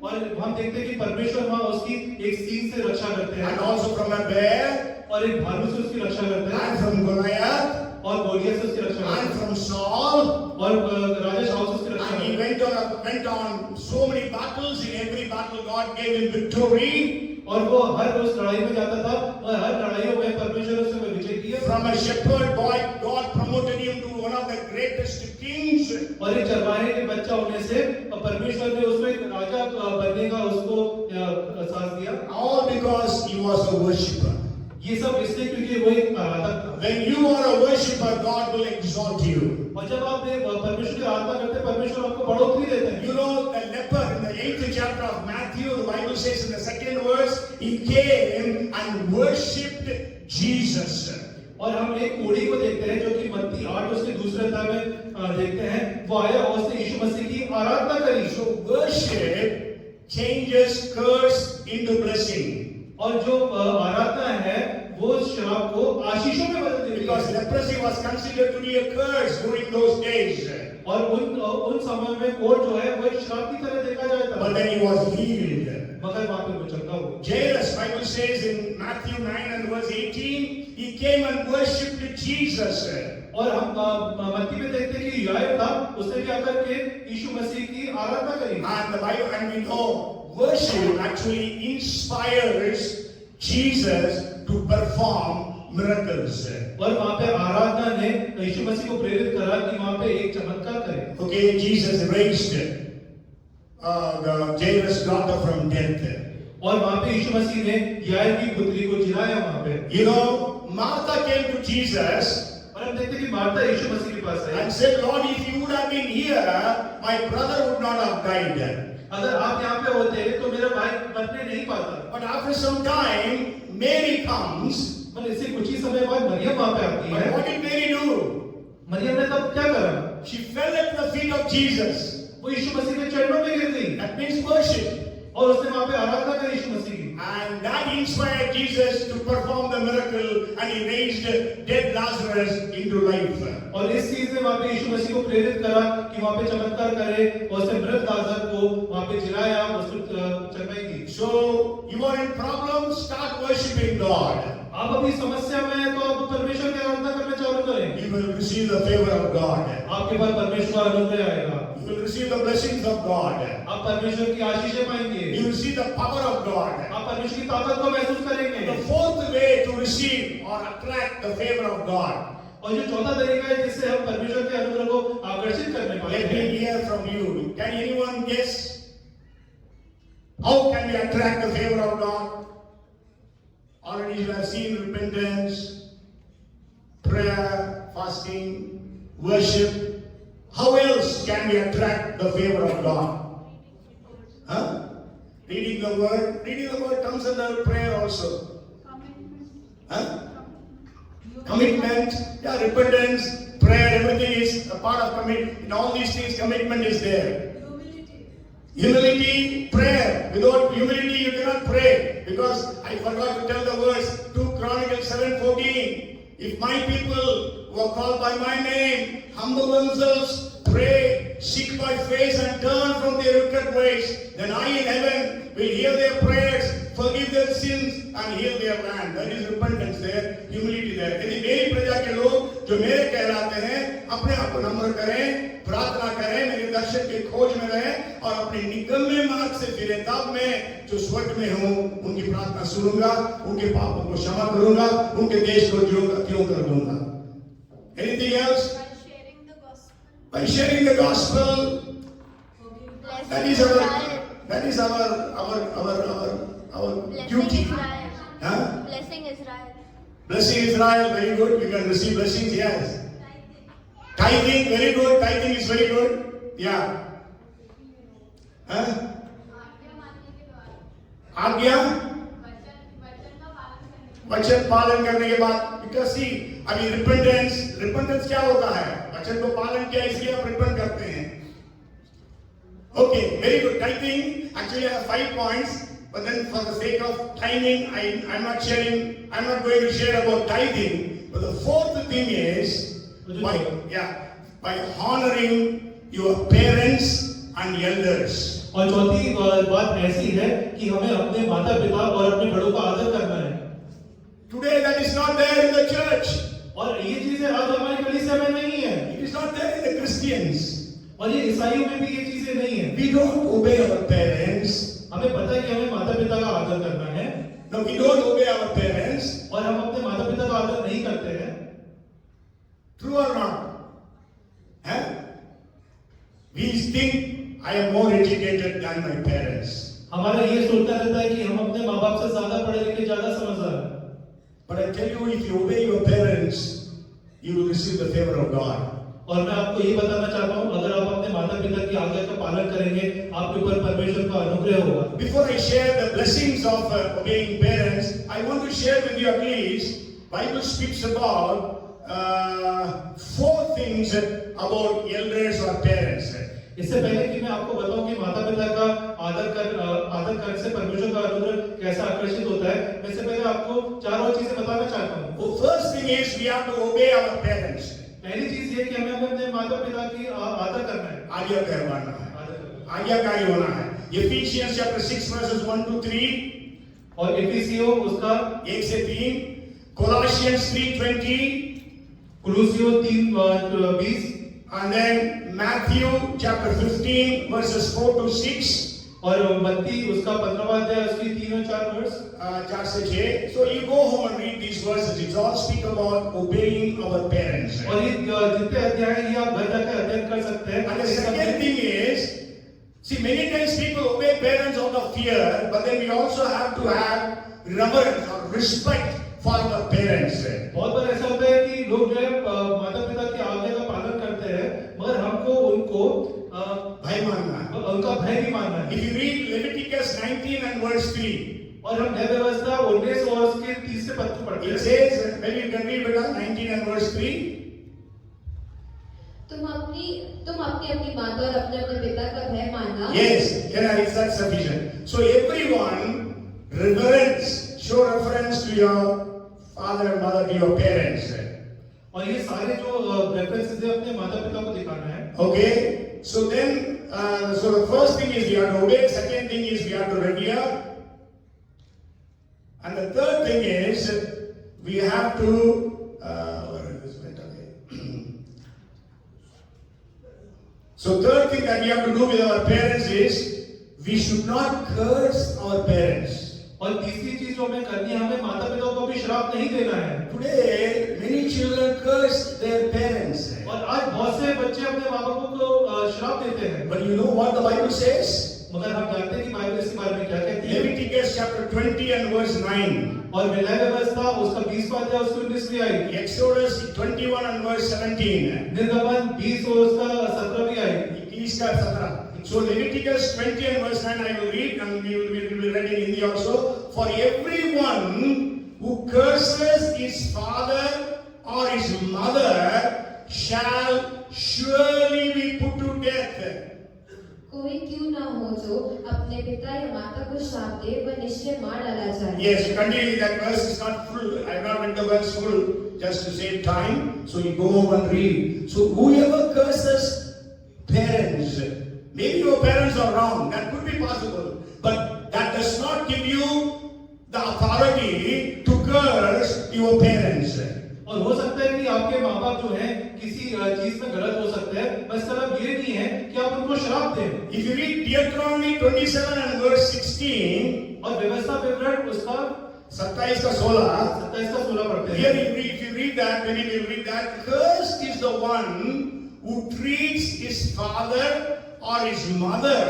और हम देखते हैं कि परमेश्वर वहां उसकी एक सिंह से रक्षा करते and हैं also from a bear और एक भालू से उसकी रक्षा करते हैं and from Goliath और गोलियत से उसकी रक्षा करते and हैं from Saul. और राजा शाऊल से उसकी रक्षा And he करते हैं went on so many battles. In every battle, God gave him victory. और वो हर उस लड़ाई में जाता था और हर लड़ाइयों में परमेश्वर उससे विजय किया From a shepherd boy, God promoted him to one of the greatest kings. और एक चरवाहे के बच्चा होने से परमेश्वर ने उसमें एक राजा बनने का उसको साथ दिया All because he was a worshipper. ये सब इसलिए क्योंकि वो एक आराधक था When you are a worshipper, God will exalt you. और जब आप परमेश्वर की आराधना करते हैं परमेश्वर आपको बढ़ोतरी देते हैं You know, the leper in the 8th chapter of Matthew, the Bible says in the 2nd verse, he came and worshipped Jesus. और हम एक कोढ़ी को देखते हैं जो कि मत्ती 8 उसके दूसरे अध्याय में देखते हैं वो आया और उसने यीशु मसीह की आराधना करी So worship changes curse into blessing. और जो आराधना है वो श्राप को आशीषों में बदल देती Because है leprosy was considered to be a curse during those days. और उन समय में कोढ़ जो है वो एक श्राप की तरह देखा जाता But था then he was healed. मगर वहां पे वो चंगा हुआ Jairus, Bible says in Matthew 9 and verse 18, he came and worshipped Jesus. और हम मत्ती में देखते हैं कि यायर था उसने क्या करके यीशु मसीह की आराधना करी And the Bible, and we know worship actually inspires Jesus to perform miracles. और वहां पे आराधना ने यीशु मसीह को प्रेरित करा कि वहां पे एक चमत्कार करे Okay, Jesus raised the Jairus' daughter from death. और वहां पे यीशु मसीह ने यायर की पुत्री को जिलाया वहां पे You know, Martha came to Jesus और हम देखते हैं कि मार्था यीशु मसीह के पास आई and said, Lord, if you would have been here, my brother would not have died. अगर आप यहाँ पे होते तो मेरा भाई मरने नहीं पाता But after some time, Mary comes. पर इससे कुछ ही समय बाद मरियम वहां पे आती But है what did Mary do? Maryam ने तब क्या करा She fell at the feet of Jesus. वो यीशु मसीह के चरणों में गिर गई That means worship. और उसने वहां पे आराधना करी यीशु मसीह की And that inspired Jesus to perform the miracle, and he raised dead Lazarus into life. और इस चीज ने वहां पे यीशु मसीह को प्रेरित करा कि वहां पे चमत्कार करे और उसने मृत लाजर को वहां पे जिलाया उसको चंगाई दी So, you are in problem, start worshiping God. आप अभी समस्या में हैं तो आप परमेश्वर की आराधना करना चालू करें You will receive the favor of God. आपके पास परमेश्वर का अनुग्रह आएगा You will receive the blessings of God. आप परमेश्वर की आशीषें पाएंगे You will see the power of God. आप परमेश्वर की ताकत को महसूस करेंगे The fourth way to receive or attract the favor of God. और जो चौथा तरीका है जिससे हम परमेश्वर के अनुग्रह को आकर्षित करने पाते Let me हैं hear from you. Can anyone guess? How can we attract the favor of God? Already you have seen repentance, prayer, fasting, worship. How else can we attract the favor of God? Huh? Reading the word. Reading the word comes under prayer also. Huh? Commitment, yeah, repentance, prayer, everything is a part of commitment. In all these things, commitment is there. Humility, prayer. Without humility, you cannot pray. Because I forgot to tell the verse, 2 Chronicles 7:14. If my people who are called by my name humble themselves, pray, seek my face, and turn from their wicked ways, then I in heaven will hear their prayers, forgive their sins, and heal their land. That is repentance there, humility there. यदि मेरी प्रजा के लोग जो मेरे कहलाते हैं अपने आप को नम्र करें, प्रार्थना करें, मेरे दर्शन की खोज में रहें और अपने निकम्मे मार्ग से फिरे, तब मैं जो स्वर्ग में हूं उनकी प्रार्थना सुनूंगा, उनके पापों को क्षमा करूंगा, उनके देश को क्यों कर दूंगा. Anything else? By sharing the gospel. By sharing the gospel. That is our duty. Huh? Blessing Israel. Blessing Israel, very good. We can receive blessings, yes. Tithing, very good. Tithing is very good. Yeah. Huh? आज्ञा वचन पालन करने के बाद, because see, अभी repentance क्या होता है? वचन को पालन किया इसलिए आप repent करते हैं. Okay, very good. Tithing, actually I have 5 points, but then for the sake of timing, I'm not going to share about tithing. But the fourth thing is by honoring your parents and elders. और चौथी बात ऐसी है कि हमें अपने माता पिता और अपने बड़ों का आदर करना है. Today that is not there in the church. और ये चीजें आज हमारी कलीसिया में नहीं है. It is not there in the Christians. और ये ईसाइयों में भी ये चीजें नहीं है. We don't obey our parents. हमें पता है कि हमें माता पिता का आदर करना है. No, we don't obey our parents. और हम अपने माता पिता का आदर नहीं करते हैं. True or not? Huh? We think I am more educated than my parents. हमारा ये सोचना रहता है कि हम अपने माँ बाप से ज्यादा पढ़े लिखे, ज्यादा समझदार हैं. But I tell you, if you obey your parents, you will receive the favor of God. और मैं आपको ये बताना चाहता हूँ, अगर आप अपने माता पिता की आज्ञा का पालन करेंगे, आपके ऊपर परमेश्वर का अनुग्रह होगा. Before I share the blessings of obeying parents, I want to share with you at least, Bible speaks about 4 things about elders or parents. इससे पहले कि मैं आपको बताऊं कि माता पिता का आदर कर से परमेश्वर का अनुग्रह कैसा आकर्षित होता है, मैं इससे पहले आपको 4 और चीजें बताना चाहता हूँ. The first thing is we have to obey our parents. पहली चीज ये कि हमें अपने माता पिता की आदर करना है. आज्ञाकारी बनना है, आज्ञाकारी होना है. Ephesians chapter 6 verses 1 to 3 और इफिसियों उसका 1 से 3, Colossians 3:20, कुलुसियों 3:20 and then Matthew chapter 15 verses 4 to 6 और मत्ती उसका 15वां अध्याय उसकी 3 और 4 वर्ष 4 से 6. So you go home and read these verses. It all speak about obeying our parents. और ये जितने अध्याय हैं ये आप घर जाकर अध्ययन कर सकते हैं. And the second thing is, see, many times people obey parents out of fear, but then we also have to have reverence or respect for our parents. बहुत बार ऐसा होता है कि लोग जो है माता पिता की आज्ञा का पालन करते हैं, मगर हमको उनको भय मानना है. उनका भय भी मानना है. If you read Leviticus 19 and verse 3, और हम न्याय व्यवस्था 19 और उसके 30 से 25 पढ़ते it हैं. says, maybe you can read it 19 and verse 3. तुम अपनी माता और अपने पिता का भय मानना. Yes, is that sufficient? So everyone reverence, show reference to your father and mother, to your parents. और ये सारे जो रेफरेंसेस है अपने माता पिता को दिखाना है. Okay, so then, so the first thing is we have to obey. Second thing is we have to revere, and the third thing is we have to. Where is this went away? So third thing that we have to do with our parents is we should not curse our parents. और तीसरी चीज जो हमें करनी है, हमें माता पिता को भी श्राप नहीं देना है. Today, many children curse their parents. और आज बहुत से बच्चे अपने माँ बापों को श्राप देते हैं. But you know what the Bible says? मगर हम जानते हैं कि बाइबल इसके बारे में क्या कहती है. Leviticus chapter 20 and verse 9. और विनय व्यवस्था उसका 20वां अध्याय उसकी 19वीं आई. Exodus 21 and verse 17. निर्गमन 20 और उसका 17वीं आई. 21 का 17. So Leviticus 20 and verse 9 I will read, and we will read in Hindi also. For everyone who curses his father or his mother shall surely be put to death. कोई क्यों ना हो जो अपने पिता या माता को श्राप दे, वह निश्चय मार डाला जाए. Yes, continue. That verse is not full. I have not read the verse full just to save time. So you go home and read. So whoever curses parents, maybe your parents are wrong. That could be possible. But that does not give you the authority to curse your parents. और हो सकता है कि आपके माँ माँ बाप जो हैं किसी चीज में गलत हो सकते हैं, पर इसका मतलब ये नहीं है कि आप उनको श्राप दें। If you read Deuteronomy 27 and verse 16, और व्यवस्था विवरण उसका 27 का 16, 27 का 16 पढ़ते here हैं। if you read that, then you will read that, cursed is the one who treats his father or his mother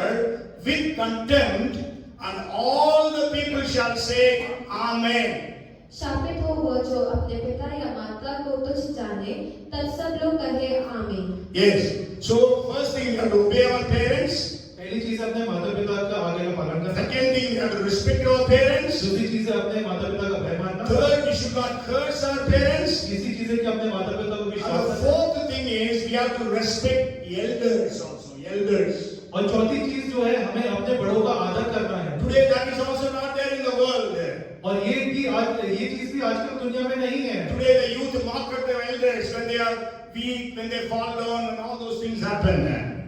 with contempt, and all the people shall say, Amen. शापित हो वह जो अपने पिता या माता को तुच्छ जाने, तब सब लोग कहे आमीन। Yes. So first thing, we have to obey our parents. पहली चीज अपने माता पिता का आगे का पालन करना। Second thing, we have to respect our parents. दूसरी चीज है अपने माता पिता का भय मानना। Third, we should not curse our parents. तीसरी चीज है कि अपने माता पिता को And विश्वास the करना। fourth thing is, we have to respect elders also. Elders. और चौथी चीज जो है हमें अपने बड़ों का आदर करना है। Today, that is also not there in the world. और ये चीज भी आजकल दुनिया में नहीं है। Today, the youth mock at their elders when they are weak, when they fall down, and all those things happen.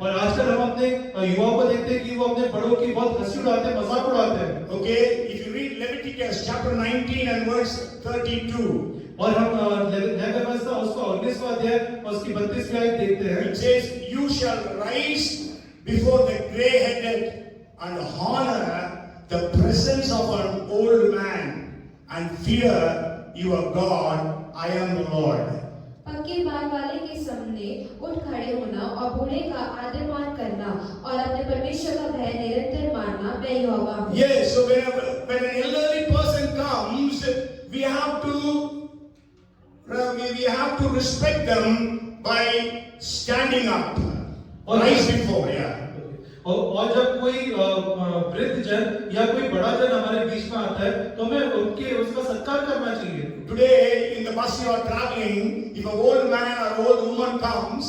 और आजकल हम अपने युवाओं को देखते हैं कि वो अपने बड़ों की बहुत हंसी उड़ाते हैं, मजाक उड़ाते हैं। Okay, if you read Leviticus chapter 19 and verse 32, और हम न्याय व्यवस्था उसका 19वां अध्याय और उसकी 32वीं आयत देखते हैं। it says, "You shall rise before the gray-headed and honor the presence of an old man, and fear your God. I am the Lord." पक्के बाल वाले के सामने उठ खड़े होना और बूढ़े का आदर मान करना और अपने परमेश्वर का भय निरंतर मानना, मैं यहोवा हूँ। Yes, so when an elderly person comes, we have to respect them by standing up. Rise before, yeah. और जब कोई वृद्ध जन या कोई बड़ा जन हमारे बीच में आता है तो हमें उसका सत्कार करना चाहिए। Today in the bus you are traveling, if an old man or old woman comes,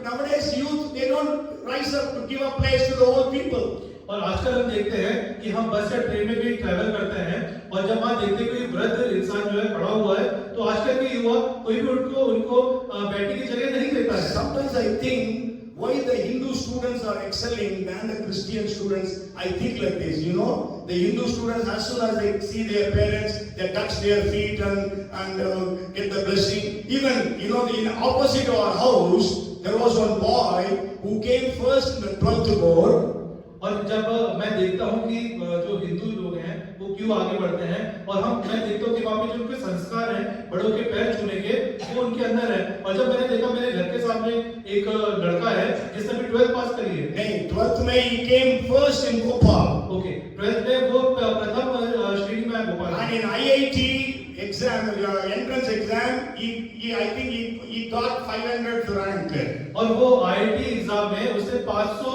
nowadays youth, they don't rise up to give a place to the old people. और आजकल हम देखते हैं कि हम बस या ट्रेन में भी ट्रैवल करते हैं और जब वहाँ देखते हैं कोई वृद्ध इंसान जो है खड़ा हुआ है तो आजकल के युवा कोई भी उनको बैठने की जगह नहीं देता है। Sometimes I think why the Hindu students are excelling than the Christian students. I think like this, you know, the Hindu students, as soon as they see their parents, they touch their feet and get the blessing. Even, you know, in opposite to our house, there was one boy who came first in the 12th board. और जब मैं देखता हूँ कि जो हिंदू लोग हैं वो क्यों आगे बढ़ते हैं और मैं देखता हूँ कि वहाँ पे जो उनके संस्कार हैं बड़ों के पैर छूने के वो उनके अंदर है। और जब मैंने देखा मेरे घर के सामने एक लड़का है जिसने भी 12th पास करी है। नहीं, 12th में he came first in Bhopal. Okay, 12th में वो प्रथम श्रेणी में Bhopal. And in IIT exam, entrance exam, I think he got 500th rank. और वो IIT एग्जाम में उसने 500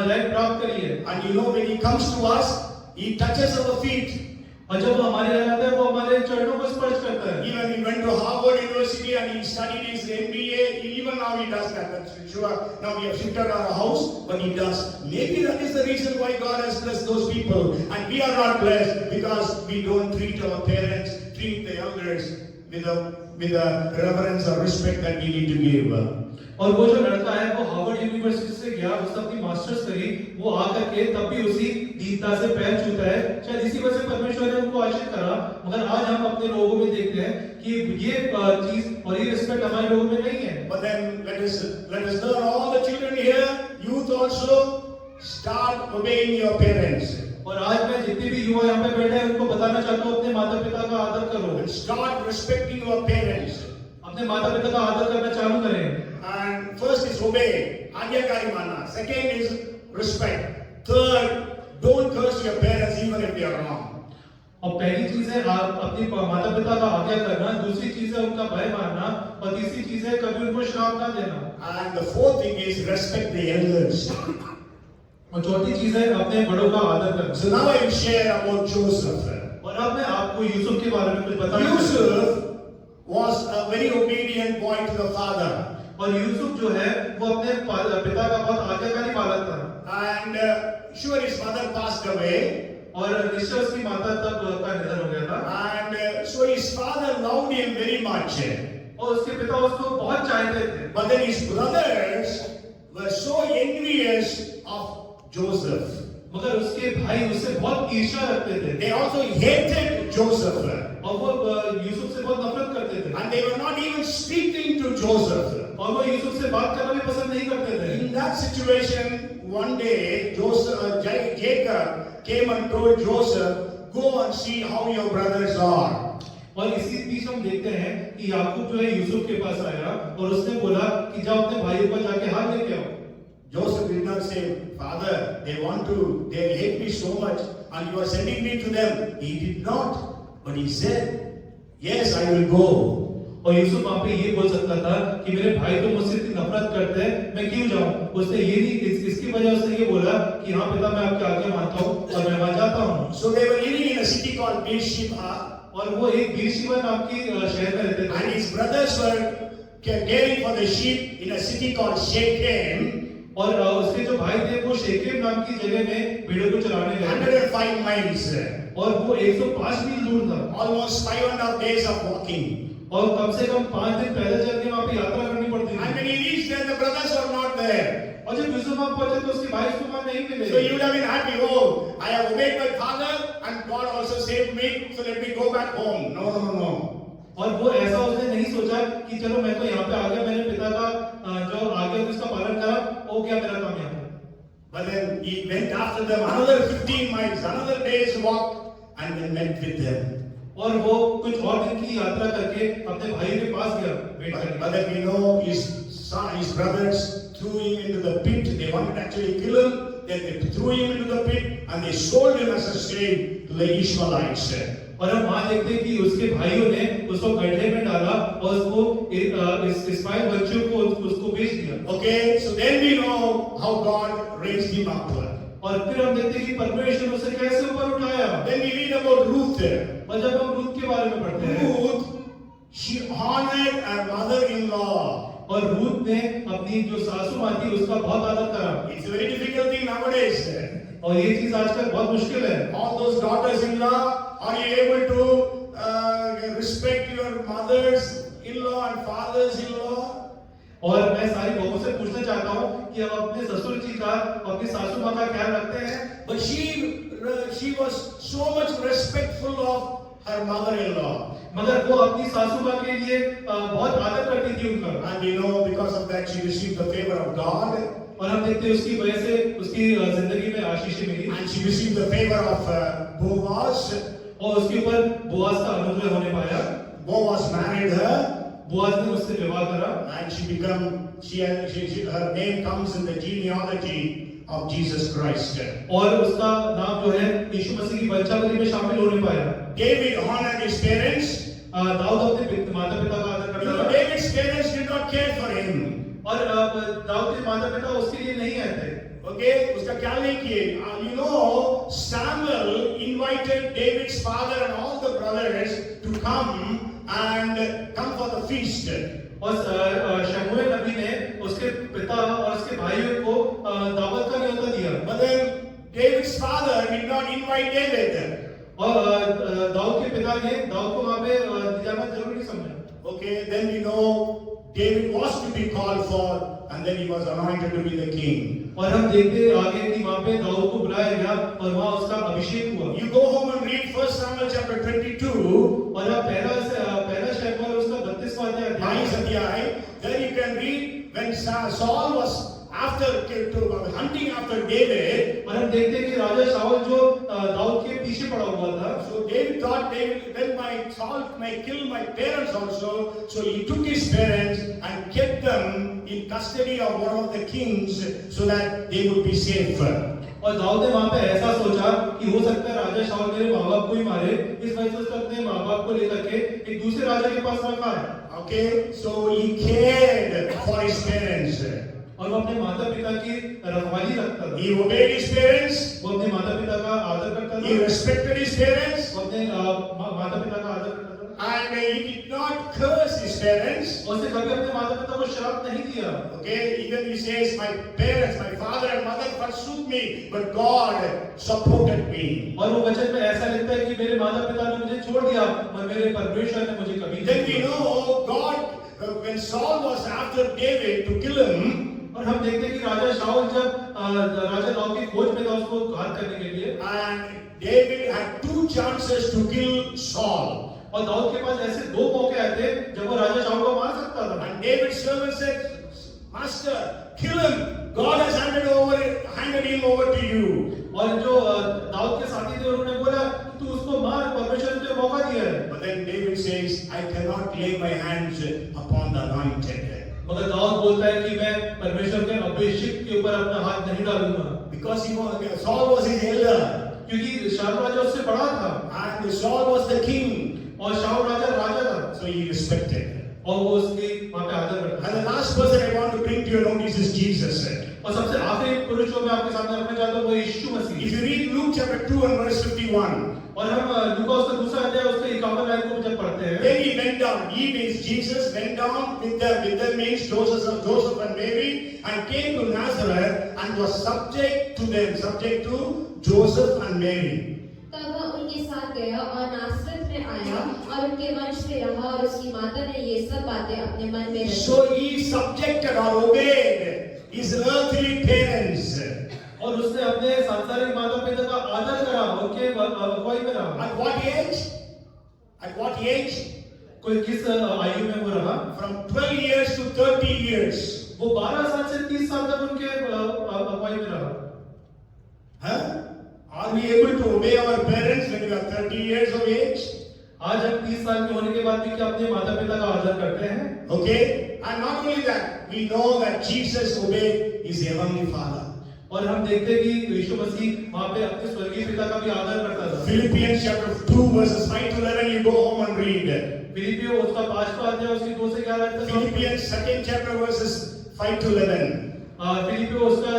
रैंक प्राप्त करी है। And you know, when he comes to us, he touches our feet. और जब वो हमारे यहाँ आता है वो हमारे चरणों को स्पर्श करता है। Even he went to Harvard University and he studied his MBA. Even now he does that. That's sure. Now we have shifted our house, but he does. Maybe that is the reason why God has blessed those people, and we are not blessed because we don't treat our parents, treat the elders with the reverence or respect that we need to give. और वो जो लड़का है वो Harvard university से गया, उसने अपनी मास्टर्स करी, वो आकर के तब भी उसी दीनता से पैर छूता है। शायद इसी वजह से परमेश्वर ने उनको आशीष करा। मगर आज हम अपने लोगों में देखते हैं कि ये चीज और ये रिस्पेक्ट हमारे लोगों में नहीं है। But then let us learn, all the children here, youth also, start obeying your parents. और आज मैं जितने भी युवा यहाँ पे बैठे हैं उनको बताना चाहता हूँ अपने माता पिता का आदर करो। And start respecting your parents. अपने माता पिता का आदर करना चालू करें। And first is obey, आज्ञाकारी मानना. Second is respect. Third, don't curse your parents even if they are wrong. और पहली चीज है आप अपने माता पिता का आज्ञा करना, दूसरी चीज है उनका भय मानना और तीसरी चीज है कभी उनको श्राप ना देना। And the fourth thing is respect the elders. और चौथी चीज है अपने बड़ों का आदर करना। So now I will share about Joseph. और अब मैं आपको यूसुफ के बारे में कुछ बताना। Yusuf was a very obedient boy to the father. और यूसुफ जो है वो अपने पिता का बहुत आज्ञाकारी बालक था। And sure, his mother passed away. और निश्चय उसकी माता तब का निधन हो गया था। And so his father loved him very much. और उसके पिता उसको बहुत चाहते थे। But then his brothers were so envious of Joseph. मगर उसके भाई उससे बहुत ईर्ष्या रखते थे। They also hated Joseph. और वो यूसुफ से बहुत नफरत करते थे। And they were not even speaking to Joseph. और वो यूसुफ से बात करना भी पसंद नहीं करते थे। In that situation, one day, Jacob came and told Joseph, "Go and see how your brothers are." और इसी बीच हम देखते हैं कि याकूब जो है यूसुफ के पास आया और उसने बोला कि जाओ अपने भाइयों को जाके हाल लेके आओ। Joseph did not say, "Father, they hate me so much, and you are sending me to them." He did not, but he said, "Yes, I will go." और यूसुफ वहां पे ये बोल सकता था कि मेरे भाई तो मुझसे इतनी नफरत करते हैं, मैं क्यों जाऊं? उसने ये नहीं, इसकी वजह उसने ये बोला कि हाँ पिता, मैं आपके आगे मानता हूँ और मैं वहां जाता हूँ। So they were living in a city called Beersheba, और वो एक बीरशिबा नाम की शहर में रहते थे। and his brothers were caring for the sheep in a city called Shechem, और उसके जो भाई थे वो शेकेम नाम की जगह में भेड़ों को चराने गए 105 miles, और वो 105 मील दूर था almost 5.5 days of walking. और कम से कम 5 दिन पैदल चल के वहां पे यात्रा करनी पड़ती And थी। when he reached there, the brothers were not there. और जब यूसुफ वहां पहुंचे तो उसके भाई उसको वहां नहीं मिले। So you would have been happy, "Oh, I have obeyed my father, and God also saved me, so let me go back home." No, no, no. और वो ऐसा उसने नहीं सोचा कि चलो मैं तो यहाँ पे आ गया, मैंने पिता का जो आज्ञा थी उसका पालन करा, हो गया मेरा काम यहाँ पे। But then he went after them another 15 miles, another day's walk, and then met with them. और वो कुछ और दिन की यात्रा करके अपने भाई के पास गया भेंट करने। But then we know his brothers threw him into the pit. They wanted to actually kill him. Then they threw him into the pit and they sold him as a slave to the Ishmaelites. और हम वहां देखते हैं कि उसके भाइयों ने उसको गड्ढे में डाला और उसको इस्माइल बच्चों को उसको बेच दिया। Okay, so then we know how God raised him up. और फिर हम देखते हैं कि परमेश्वर उसे कैसे ऊपर उठाया। Then we read about Ruth. और जब हम रूथ के बारे में पढ़ते हैं, Ruth, she honored her mother-in-law. और रूथ ने अपनी जो सासू माँ थी उसका बहुत आदर करा। It's a very difficult thing nowadays. और ये चीज आजकल बहुत मुश्किल है। All those daughters-in-law, are you able to respect your mothers-in-law and fathers-in-law? और मैं सारी बहुओं से पूछना चाहता हूँ कि हम अपने ससुर जी का, अपनी सासू माँ का ख्याल रखते हैं। But she was so much respectful of her mother-in-law. मगर वो अपनी सासू माँ के लिए बहुत आदर करती थी उनका। And you know, because of that, she received the favor of God. और हम देखते हैं उसकी वजह से उसकी जिंदगी में आशीषें मिली। And she received the favor of Boaz. और उसके ऊपर बोआज का अनुग्रह होने पाया। Boaz married her. बोआज ने उससे विवाह करा। And her name comes in the genealogy of Jesus Christ. और उसका नाम जो है यीशु मसीह की वंशावली में शामिल होने पाया। David honored his parents. Dawood अपने माता पिता का आदर You करता know, था। David's parents did not care for him. और दाऊद के माता पिता उसके लिए नहीं आए थे। Okay, उसका क्या नहीं किए? You know, Samuel invited David's father and all the brothers to come for the feast. और शमूएल नबी ने उसके पिता और उसके भाइयों को दावत का न्योता दिया। But then David's father did not invite David. और दाऊद के पिता ने दाऊद को वहां पे जाना जरूरी समझा। Okay, then we know David was to be called for, and then he was anointed to be the king. और हम देखते आगे कि वहां पे दाऊद को बुलाया गया और वहां उसका अभिषेक हुआ। You go home and read 1 Samuel chapter 22. और आप पहला शमूएल उसका 32वां अध्याय, There you can read when Saul was hunting after David. और हम देखते हैं कि राजा शाऊल जो दाऊद के पीछे पड़ा हुआ था। So David thought, then my Saul may kill my parents also. So he took his parents and kept them in custody of one of the kings so that they would be safe. और दाऊद ने वहां पे ऐसा सोचा कि हो सकता है राजा शाऊल मेरे माँ बाप को ही मारे, इस वजह से उसने अपने माँ बाप को लेकर के एक दूसरे राजा के पास रखा है। Okay, so he cared for his parents. और वो अपने माता पिता की रखवाली रखता था। He obeyed his parents. वो अपने माता पिता का आदर करता था। He respected his parents. वो अपने माता पिता का आदर करता था। And he did not curse his parents. और उसने कभी अपने माता पिता को श्राप नहीं दिया। Okay, even he says, my parents, my father and mother forsook me, but God supported me. और वो वचन में ऐसा लिखता है कि मेरे माता पिता ने मुझे छोड़ दिया और मेरे परमेश्वर ने मुझे कभी Then we know God, when Saul was after David to kill him. और हम देखते हैं कि राजा शाऊल जब राजा दाऊद की खोज में था उसको घात करने के लिए, And David had 2 chances to kill Saul. और दाऊद के पास ऐसे दो मौके आए थे जब वो राजा शाऊल को मार सकता था। And David's servant said, Master, kill him. God has handed him over to you. और जो दाऊद के साथी थे उन्होंने बोला कि तू उसको मार, परमेश्वर ने तुझे मौका दिया है। But then David says, I cannot lay my hands upon the anointed. मगर दाऊद बोलता है कि मैं परमेश्वर के अभिषिक्त के ऊपर अपना हाथ नहीं डालूंगा। Because Saul was his elder. क्योंकि शाऊल राजा उससे बड़ा था And Saul was the king. और शाऊल राजा था, So he respected. और वो उसकी वहां पे आदर करता And था। the last person I want to bring to your notice is Jesus. और सबसे आखिरी पुरुष जो मैं आपके सामने रखना चाहता हूँ वो यीशु If Masih. you read Luke chapter 2 and verse 51, और हम लूका उसका दूसरा अध्याय उसके 51 आयत को जब पढ़ते हैं, then he went down. He means Jesus went down with the means Joseph and Mary, and came to Nazareth and was subject to Joseph and Mary. तब वह उनके साथ गया और नासरत में आया और उनके वंश में रहा और उसकी माता ने ये सब बातें अपने मन में रखी। So he subjected or obeyed his earthly parents. और उसने अपने सांसारिक माता पिता का आदर करा, उनके अगुवाई में रहा। At what age? At what age? कोई किस आयु में वो रहा? From 12 years to 30 years. वो 12 साल से 30 साल तक उनके अगुवाई में रहा। Huh? Are we able to obey our parents when we are 30 years of age? आज हम 30 साल के होने के बाद भी क्या अपने माता पिता का आदर करते हैं? Okay? And not only that, we know that Jesus obeyed his heavenly Father. और हम देखते हैं कि यीशु मसीह वहाँ पे अपने स्वर्गीय पिता का भी आदर करता था। Philippians chapter 2 verses 5 to 11, you go home and read. फिलिपियों उसका 5वां अध्याय उसकी 2 से 11 तक। Philippians 2nd chapter verses 5 to 11. फिलिपियों उसका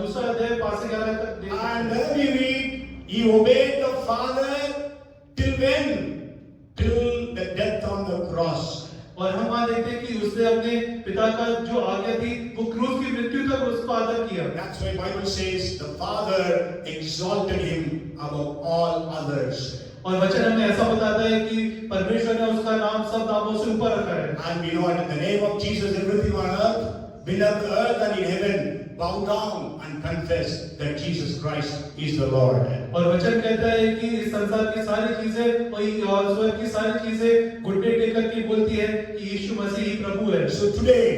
दूसरा अध्याय 5 से 11 तक। And then we read, he obeyed the Father till when? Till the death on the cross. और हम वहाँ देखते हैं कि उसने अपने पिता का जो आज्ञा थी वो क्रूस की मृत्यु तक उसका आदर किया। That's why Bible says the Father exalted him above all others. और वचन हमें ऐसा बताता है कि परमेश्वर ने उसका नाम सब नामों से ऊपर रखा है। And we know that in the name of Jesus, everything on earth, below the earth and in heaven, bow down and confess that Jesus Christ is the Lord. और वचन कहता है कि इस संसार की सारी चीजें और स्वर्ग की सारी चीजें घुटने टेक करके बोलती है कि यीशु मसीह ही प्रभु है। So today,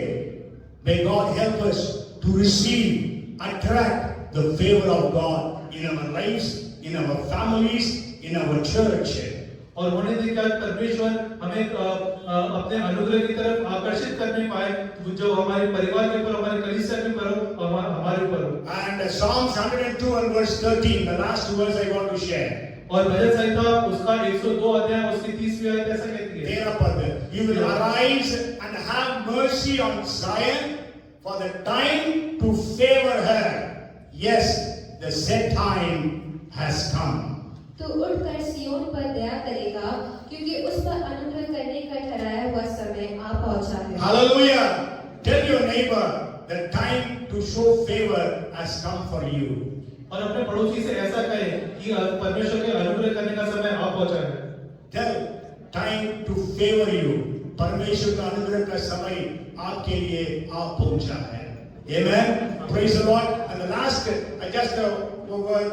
may God help us to receive, attract the favor of God in our lives, in our families, in our church. और होने दे कि आज परमेश्वर हमें अपने अनुग्रह की तरफ आकर्षित करने पाए जो हमारे परिवार के ऊपर, हमारे कलीसिया के ऊपर और हमारे ऊपर। And Psalms 102 and verse 13, the last verse I want to share. और भजन संहिता उसका 102 अध्याय उसकी 30वीं आयत ऐसा कहती है, तेरा पद, you will arise and have mercy on Zion, for the time to favor her. Yes, the set time has come. तू उठकर सियोन पर दया करेगा क्योंकि उस पर अनुग्रह करने का ठहराया हुआ समय आ पहुंचा है। Hallelujah! Tell your neighbor the time to show favor has come for you. और अपने पड़ोसी से ऐसा कहे कि परमेश्वर के अनुग्रह करने का समय आ पहुंचा है। Tell time to favor you. परमेश्वर का अनुग्रह का समय आपके लिए आ पहुंचा है। Amen. Praise the Lord. And the last,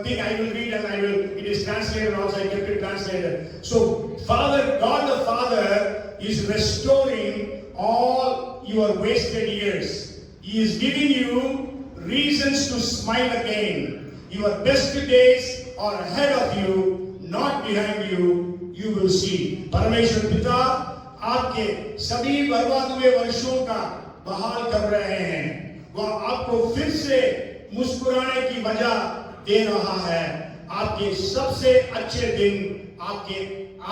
thing I will read and it is translated also, I kept it translated. So, God the Father is restoring all your wasted years. He is giving you reasons to smile again. Your best days are ahead of you, not behind you. You will see. परमेश्वर पिता आपके सभी बर्बाद हुए वर्षों का बहाल कर रहे हैं। वह आपको फिर से मुस्कुराने की वजह दे रहा है। आपके सबसे अच्छे दिन आपके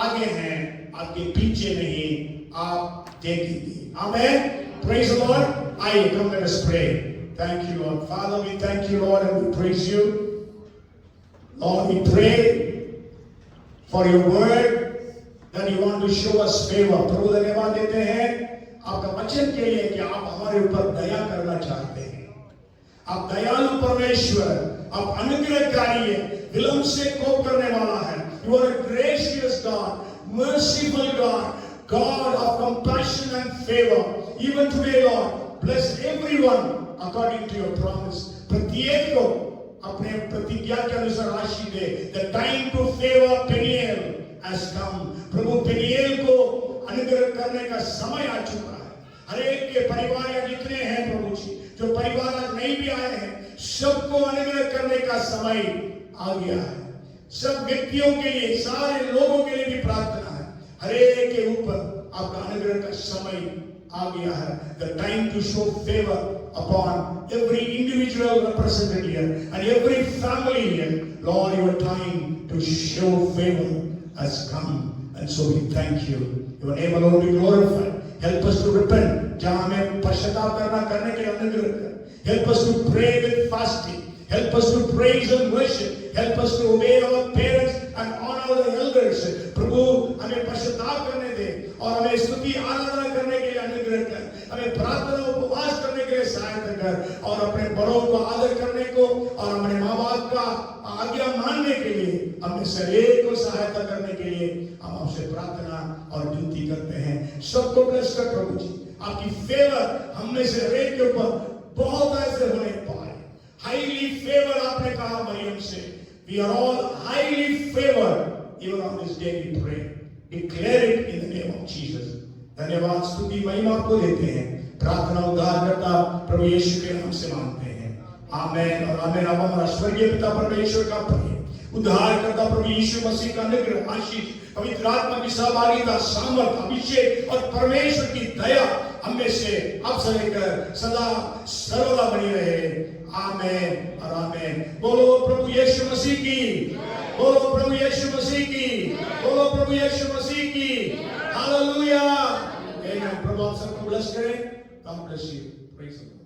आगे हैं, आपके पीछे नहीं, आप देखेंगे। Amen. Praise the Lord. Come let us pray. Thank you, Lord. Father, we thank you, Lord, and we praise you. Lord, we pray for your word that you want to show us favor. प्रभु धन्यवाद देते हैं आपका वचन के लिए कि आप हमारे ऊपर दया करना चाहते हैं। आप दयालु परमेश्वर, आप अनुग्रहकारी हैं, विलंब से कोप करने वाला है। You are a gracious God, merciful God, God of compassion and favor. Even today, Lord, bless everyone according to your promise. प्रत्येक को अपने प्रतिज्ञा के अनुसार आशीष दे। The time to favor Peniel has come. प्रभु पेनिएल को अनुग्रह करने का समय आ चुका है। हर एक के परिवार या जितने हैं प्रभु जी, जो परिवार आज नहीं भी आए हैं, सबको अनुग्रह करने का समय आ गया है। सब व्यक्तियों के लिए, सारे लोगों के लिए भी प्रार्थना है। हर एक के ऊपर आपका अनुग्रह का समय आ गया है। The time to show favor upon every individual represented here and every family here. Lord, your time to show favor has come, and so we thank you. Your name alone be glorified. Help us to repent. जहाँ हमें पश्चाताप करने के लिए अनुग्रह कर. Help us to pray with fasting. Help us to praise and worship. Help us to obey our parents and honor the elders. प्रभु हमें पश्चाताप करने दे और हमें स्तुति आराधना करने के लिए अनुग्रह कर. हमें प्रार्थना उपवास करने के लिए सहायता कर और अपने बड़ों को आदर करने को और अपने माँ बाप का आज्ञा मानने के लिए हमें शरीर को सहायता करने के लिए हम आपसे प्रार्थना और विनती करते हैं. सबको ब्लेस कर प्रभु जी. आपकी फेवर हम में से हर एक के ऊपर बहुत ऐसे होने पाए. हाईली फेवर आपने कहा मरियम से. We are all highly favored. Even on this day we pray. Declare it in the name of Jesus. धन्यवाद स्तुति महिमा आपको देते हैं. प्रार्थना उद्धारकर्ता प्रभु यीशु के नाम से मांगते हैं. आमेन और आमेन. अब हमारा स्वर्गीय पिता परमेश्वर का प्रेम, उद्धारकर्ता प्रभु यीशु मसीह का अनुग्रह, आशीष, पवित्र आत्मा की सहभागिता, सामर्थ, अभिषेक और परमेश्वर की दया हम में से अब से लेकर सदा सर्वदा बनी रहे. आमेन और आमेन. बोलो प्रभु यीशु मसीह की. बोलो प्रभु यीशु मसीह की. बोलो प्रभु यीशु मसीह की. हालेलुया. आमेन. प्रभु आप सबको ब्लेस करें. God bless you. Praise the Lord.